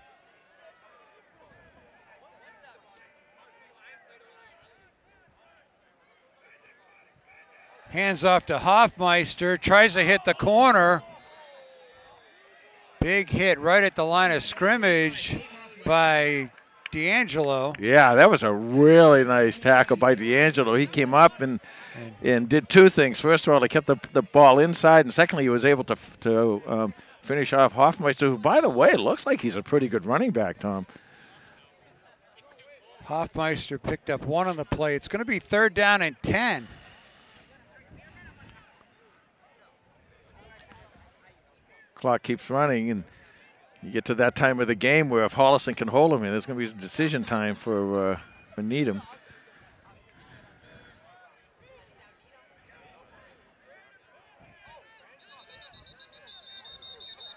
Hands off to Hoffmeister, tries to hit the corner. Big hit right at the line of scrimmage by D'Angelo. Yeah, that was a really nice tackle by D'Angelo. He came up and did two things. First of all, he kept the ball inside, and secondly, he was able to finish off Hoffmeister, who, by the way, looks like he's a pretty good running back, Tom. Hoffmeister picked up one on the play. It's going to be 3rd down and 10. Clock keeps running, and you get to that time of the game where if Holliston can hold him, there's going to be decision time for Needham.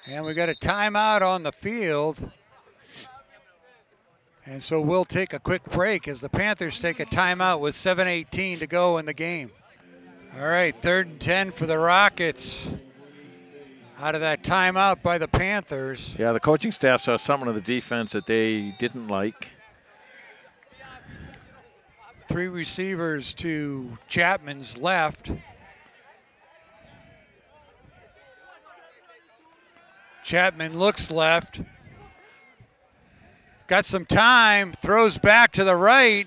And we got a timeout on the field. And so we'll take a quick break as the Panthers take a timeout with 7:18 to go in the game. All right, 3rd and 10 for the Rockets. Out of that timeout by the Panthers. Yeah, the coaching staff saw something of the defense that they didn't like. 3 receivers to Chapman's left. Chapman looks left. Got some time, throws back to the right,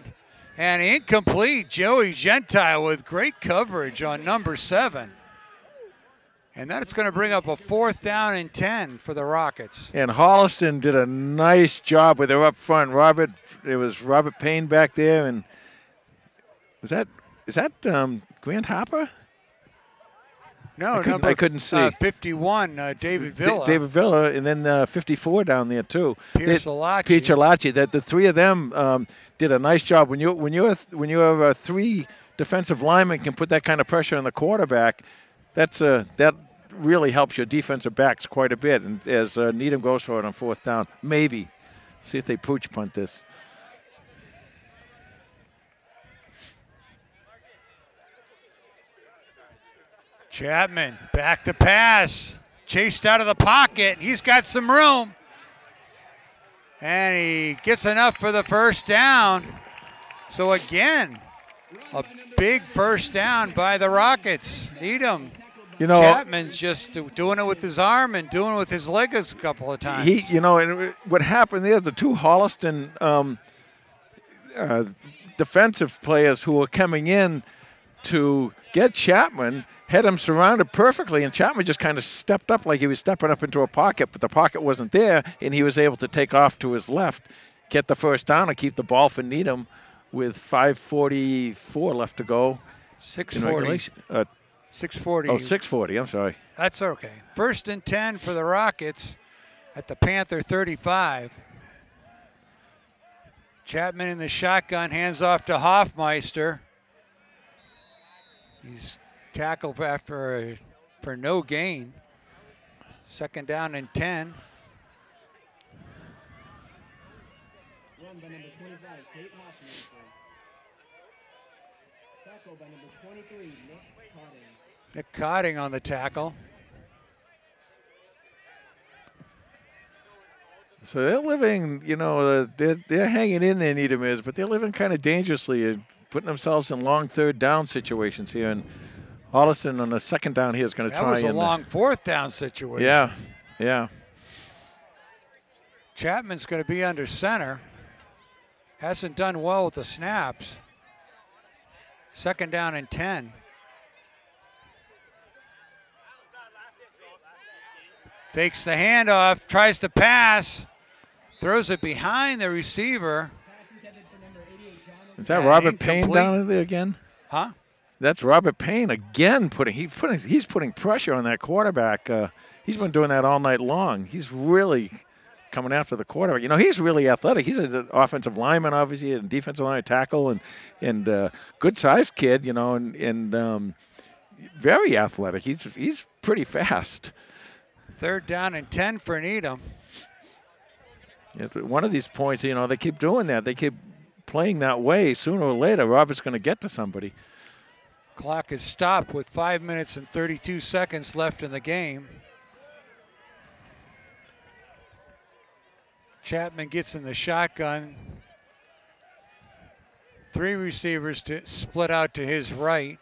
and incomplete. Joey Gentile with great coverage on number 7. And that's going to bring up a 4th down and 10 for the Rockets. And Holliston did a nice job with their up front. It was Robert Payne back there, and is that Grant Harper? No, I couldn't see. 51, David Villa. David Villa, and then 54 down there too. Pierce Alachi. That the 3 of them did a nice job. When you have 3 defensive linemen can put that kind of pressure on the quarterback, that really helps your defensive backs quite a bit. And as Needham goes for it on 4th down, maybe see if they pooch punt this. Chapman back to pass, chased out of the pocket. He's got some room, and he gets enough for the 1st down. So again, a big 1st down by the Rockets. Needham. Chapman's just doing it with his arm and doing it with his leg a couple of times. And what happened there, the 2 Holliston defensive players who were coming in to get Chapman had him surrounded perfectly, and Chapman just kind of stepped up like he was stepping up into a pocket, but the pocket wasn't there, and he was able to take off to his left, get the 1st down, and keep the ball for Needham with 5:44 left to go. 6:40. 6:40. Oh, 6:40, I'm sorry. That's okay. 1st and 10 for the Rockets at the Panther 35. Chapman in the shotgun, hands off to Hoffmeister. He's tackled for no gain. 2nd down and 10. Run by number 25, Tate Hoffmeister. Tackle by number 23, Nick Cotting. Nick Cotting on the tackle. So they're living, they're hanging in there, Needham is, but they're living kind of dangerously and putting themselves in long 3rd down situations here. And Holliston on the 2nd down here is going to try. That was a long 4th down situation. Yeah. Chapman's going to be under center. Hasn't done well with the snaps. 2nd down and 10. Fakes the handoff, tries to pass, throws it behind the receiver. Is that Robert Payne down there again? Huh? That's Robert Payne again. He's putting pressure on that quarterback. He's been doing that all night long. He's really coming after the quarterback. He's really athletic. He's an offensive lineman, obviously, and defensive line tackle, and good-sized kid. And very athletic. He's pretty fast. 3rd down and 10 for Needham. One of these points, they keep doing that. They keep playing that way. Sooner or later, Robert's going to get to somebody. Clock is stopped with 5 minutes and 32 seconds left in the game. Chapman gets in the shotgun. 3 receivers to split out to his right.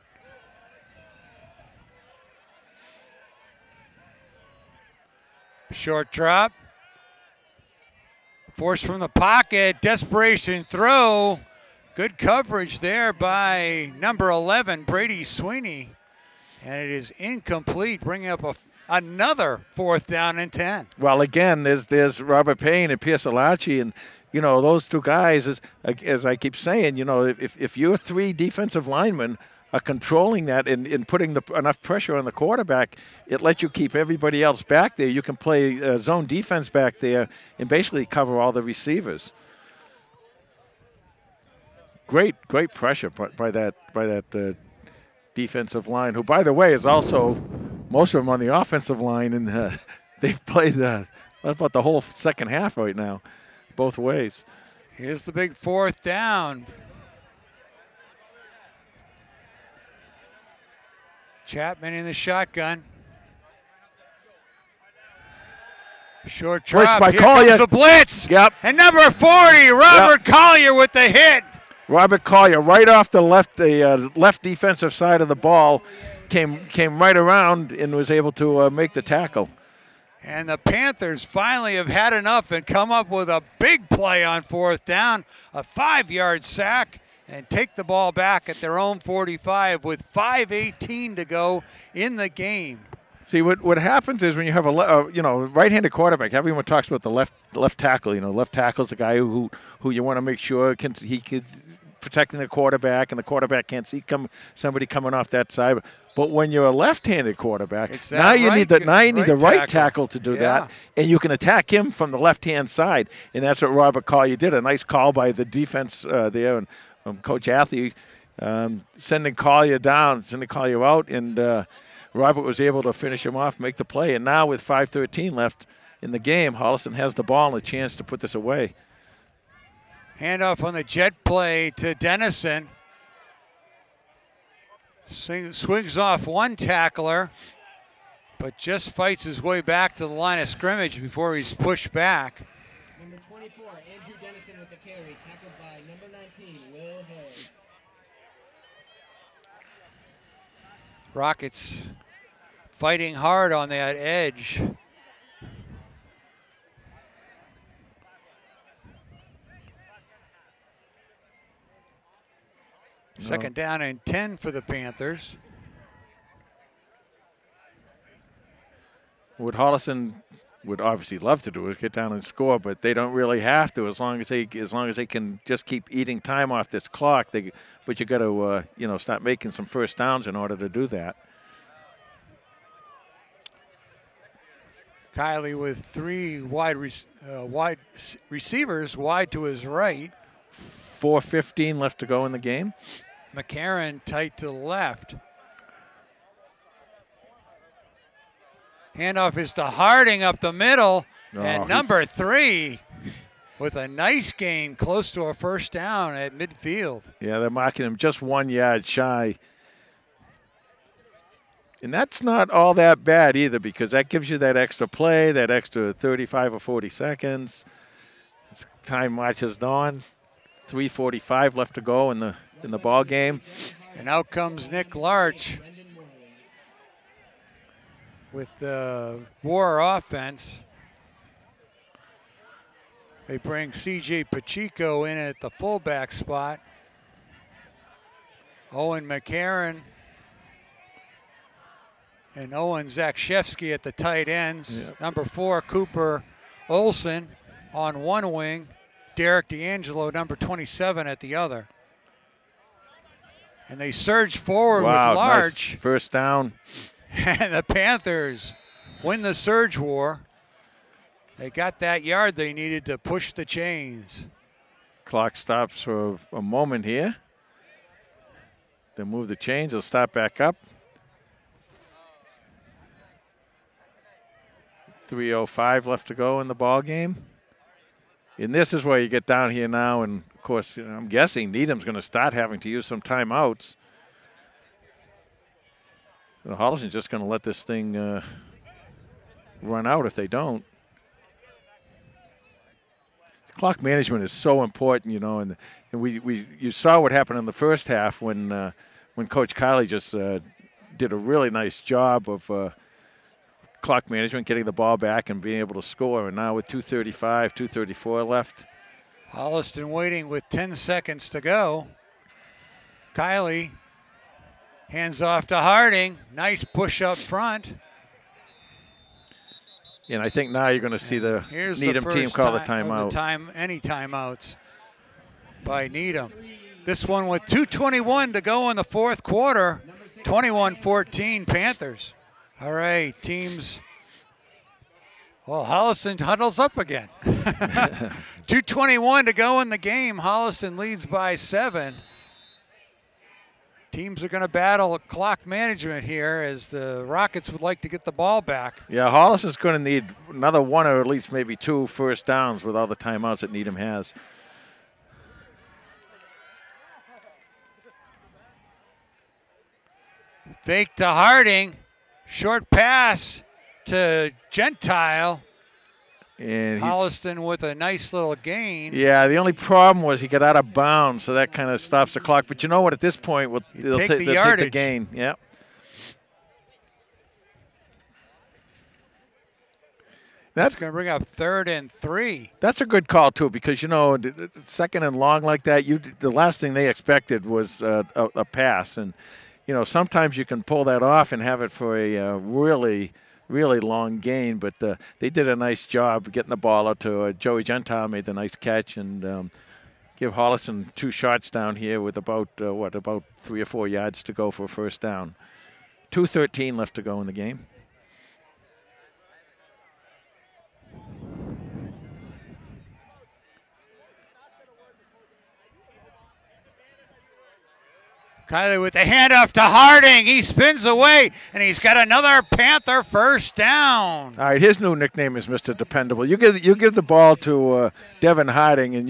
Short drop. Force from the pocket, desperation throw. Good coverage there by number 11, Brady Sweeney. And it is incomplete, bringing up another 4th down and 10. Well, again, there's Robert Payne and Pierce Alachi, and those two guys, as I keep saying, if your 3 defensive linemen are controlling that and putting enough pressure on the quarterback, it lets you keep everybody else back there. You can play zone defense back there and basically cover all the receivers. Great pressure by that defensive line, who, by the way, is also most of them on the offensive line, and they've played about the whole second half right now, both ways. Here's the big 4th down. Chapman in the shotgun. Short drop. By Here Collier. comes a blitz. Yep. And number 40, Robert Collier with the hit. Robert Collier, right off the left defensive side of the ball, came right around and was able to make the tackle. And the Panthers finally have had enough and come up with a big play on 4th down, a 5-yard sack, and take the ball back at their own 45 with 5:18 to go in the game. See, what happens is when you have a right-handed quarterback, everyone talks about the left tackle. Left tackle's the guy who you want to make sure he could protecting the quarterback, and the quarterback can't see somebody coming off that side. But when you're a left-handed quarterback, now you need the right tackle to do that, and you can attack him from the left-hand side, and that's what Robert Collier did. A nice call by the defense there, and Coach Athley sending Collier out, and Robert was able to finish him off, make the play. And now with 5:13 left in the game, Holliston has the ball and a chance to put this away. Handoff on the jet play to Dennison. Swings off one tackler, but just fights his way back to the line of scrimmage before he's pushed back. Number 24, Andrew Dennison with the carry, tackled by number 19, Will Harris. Rockets fighting hard on that edge. Second down and 10 for the Panthers. What Holliston would obviously love to do is get down and score, but they don't really have to as long as they can just keep eating time off this clock. But you got to start making some first downs in order to do that. Kiley with 3 wide receivers wide to his right. 4:15 left to go in the game. McCarron tight to the left. Handoff is to Harding up the middle. And number 3 with a nice gain close to a first down at midfield. Yeah, they're marking him just 1 yard shy. And that's not all that bad either, because that gives you that extra play, that extra 35 or 40 seconds. As time marches on. 3:45 left to go in the ball game. And out comes Nick Larch with the War offense. They bring C.J. Pacheco in at the fullback spot. Owen McCarron and Owen Zakshevsky at the tight ends. Yep. Number 4, Cooper Olson on one wing. Derek D'Angelo, number 27, at the other. And they surge forward with Larch. Nice first down. And the Panthers win the surge war. They got that yard they needed to push the chains. Clock stops for a moment here. They'll move the chains. They'll start back up. 3:05 left to go in the ball game. And this is where you get down here now, and of course, I'm guessing Needham's going to start having to use some timeouts. Holliston's just going to let this thing run out if they don't. Clock management is so important, and you saw what happened in the first half when Coach Kiley just did a really nice job of clock management, getting the ball back and being able to score. And now with 2:35, 2:34 left. Holliston waiting with 10 seconds to go. Kylie hands off to Harding. Nice push up front. And I think now you're going to see the Needham team call the timeout. Any timeouts by Needham. This one with 2:21 to go in the fourth quarter. 21-14 Panthers. All right, teams. Well, Holliston huddles up again. 2:21 to go in the game. Holliston leads by 7. Teams are going to battle clock management here as the Rockets would like to get the ball back. Yeah, Holliston's going to need another 1 or at least maybe 2 first downs with all the timeouts that Needham has. Fake to Harding. Short pass to Gentile. And Holliston with a nice little gain. Yeah, the only problem was he got out of bounds, so that kind of stops the clock. But you know what? At this point, they'll take the gain. Yeah. That's going to bring up 3rd and 3. That's a good call, too, because, you know, 2nd and long like that, the last thing they expected was a pass. And, you know, sometimes you can pull that off and have it for a really long gain, but they did a nice job getting the ball out to Joey Gentile, made the nice catch, and give Holliston 2 shots down here with about 3 or 4 yards to go for a first down. 2:13 left to go in the game. Kylie with the handoff to Harding. He spins away, and he's got another Panther first down. All right, his new nickname is Mr. Dependable. You give the ball to Devin Harding, and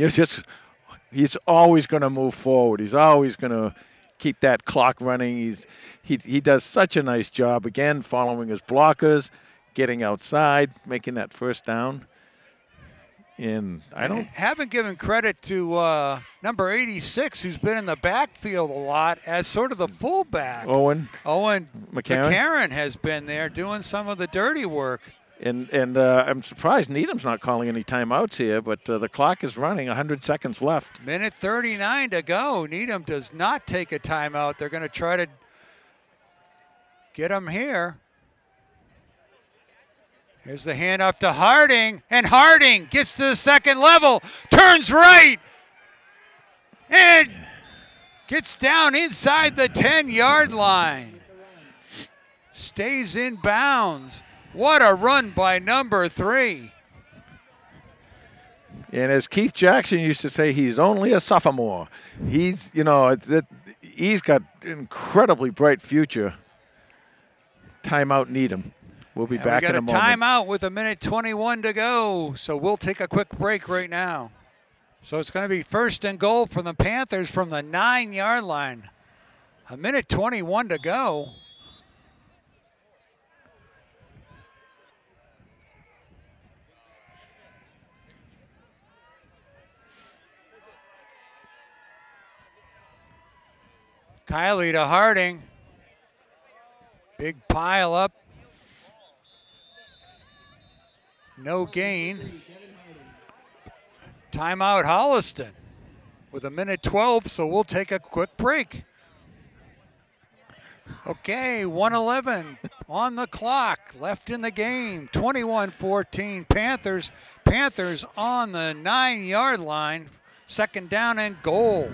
he's always going to move forward. He's always going to keep that clock running. He does such a nice job, again, following his blockers, getting outside, making that first down. And haven't given credit to number 86, who's been in the backfield a lot as sort of the fullback. Owen McCarron has been there doing some of the dirty work. And I'm surprised Needham's not calling any timeouts here, but the clock is running. 100 seconds left. Minute 39 to go. Needham does not take a timeout. They're going to try to get him here. Here's the handoff to Harding, and Harding gets to the second level, turns right, and gets down inside the 10-yard line. Stays in bounds. What a run by number 3. And as Keith Jackson used to say, he's only a sophomore. He's got an incredibly bright future. Timeout Needham. We'll be back in a moment. We got a timeout with 1:21 to go, so we'll take a quick break right now. So it's going to be 1st and goal from the Panthers from the 9-yard line. 1:21 to go. Kylie to Harding. Big pile up. No gain. Timeout Holliston with 1:12, so we'll take a quick break. Okay, 1:11 on the clock, left in the game. 21-14 Panthers. Panthers on the 9-yard line. 2nd down and goal.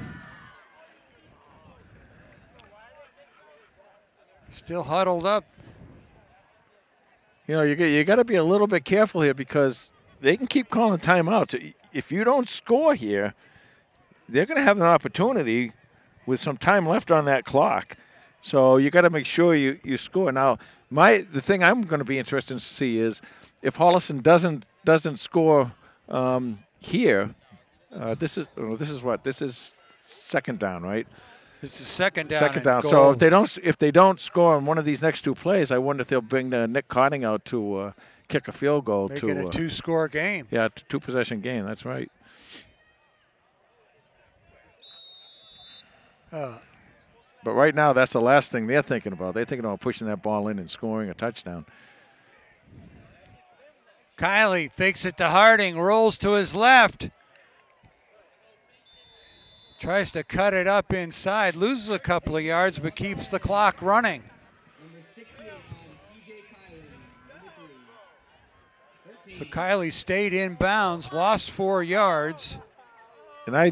Still huddled up. You know, you got to be a little bit careful here because they can keep calling timeouts. If you don't score here, they're going to have an opportunity with some time left on that clock. So you got to make sure you score. Now, the thing I'm going to be interested to see is if Holliston doesn't score here. This is 2nd down, right? This is 2nd down. 2nd down. So if they don't score on one of these next 2 plays, I wonder if they'll bring Nick Cotting out to kick a field goal. Make it a 2-score game. Yeah, 2-possession game. That's right. But right now, that's the last thing they're thinking about. They're thinking about pushing that ball in and scoring a touchdown. Kiley fakes it to Harding, rolls to his left. Tries to cut it up inside, loses a couple of yards, but keeps the clock running. Number 68 on TJ Kiley, number 3. So Kiley stayed in bounds, lost 4 yards. And I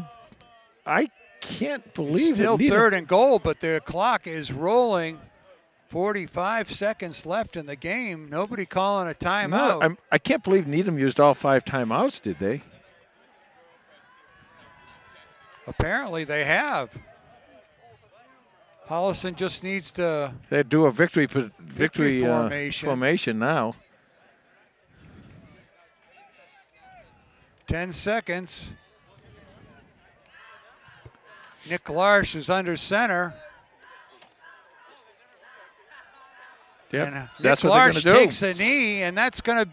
can't believe Still it. third and goal, but the clock is rolling. 45 seconds left in the game. Nobody calling a timeout. No, I can't believe Needham used all 5 timeouts, did they? Apparently they have. Holliston just needs to They do a victory formation now. 10 seconds. Nick Larsh is under center. Yep, And that's Nick what they're Larsh going to do. takes a knee, and that's gonna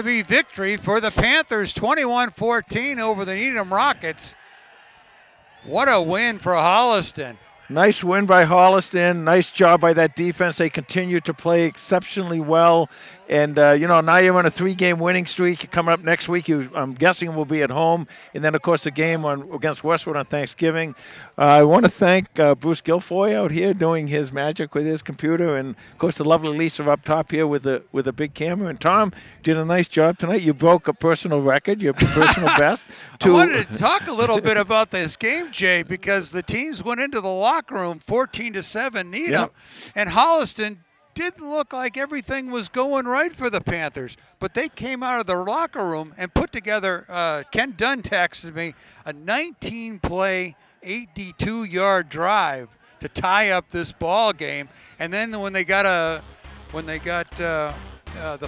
be victory for the Panthers, 21-14 over the Needham Rockets. What a win for Holliston. Nice win by Holliston. Nice job by that defense. They continue to play exceptionally well. And, now you're on a 3-game winning streak. Coming up next week, I'm guessing will be at home. And then, of course, the game against Westwood on Thanksgiving. I want to thank Bruce Guilfoyle out here doing his magic with his computer. And, of course, the lovely Lisa up top here with a big camera. And Tom did a nice job tonight. You broke a personal record, your personal best. I wanted to talk a little bit about this game, Jay, because the teams went into the locker room 14-7 Needham. Yep. And Holliston didn't look like everything was going right for the Panthers, but they came out of the locker room and put together, Ken Dunn texted me, a 19-play, 82-yard drive to tie up this ball game. And then when they got the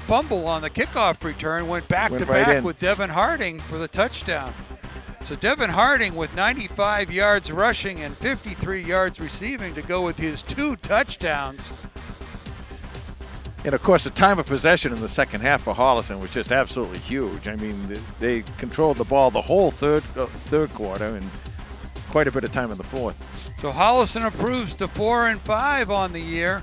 fumble on the kickoff return, went back to back with Devin Harding for the touchdown. So Devin Harding with 95 yards rushing and 53 yards receiving to go with his 2 touchdowns. And, of course, the time of possession in the second half for Holliston was just absolutely huge. I mean, they controlled the ball the whole third quarter and quite a bit of time in the fourth. So Holliston improves to 4-5 on the year.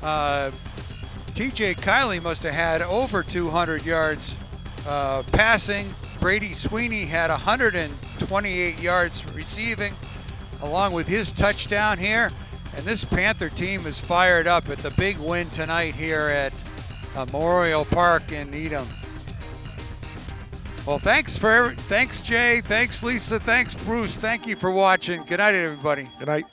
TJ Kiley must have had over 200 yards passing. Brady Sweeney had 128 yards receiving, along with his touchdown here. And this Panther team is fired up at the big win tonight here at Memorial Park in Needham. Well, thanks Jay, thanks Lisa, thanks Bruce, thank you for watching. Good night, everybody. Good night.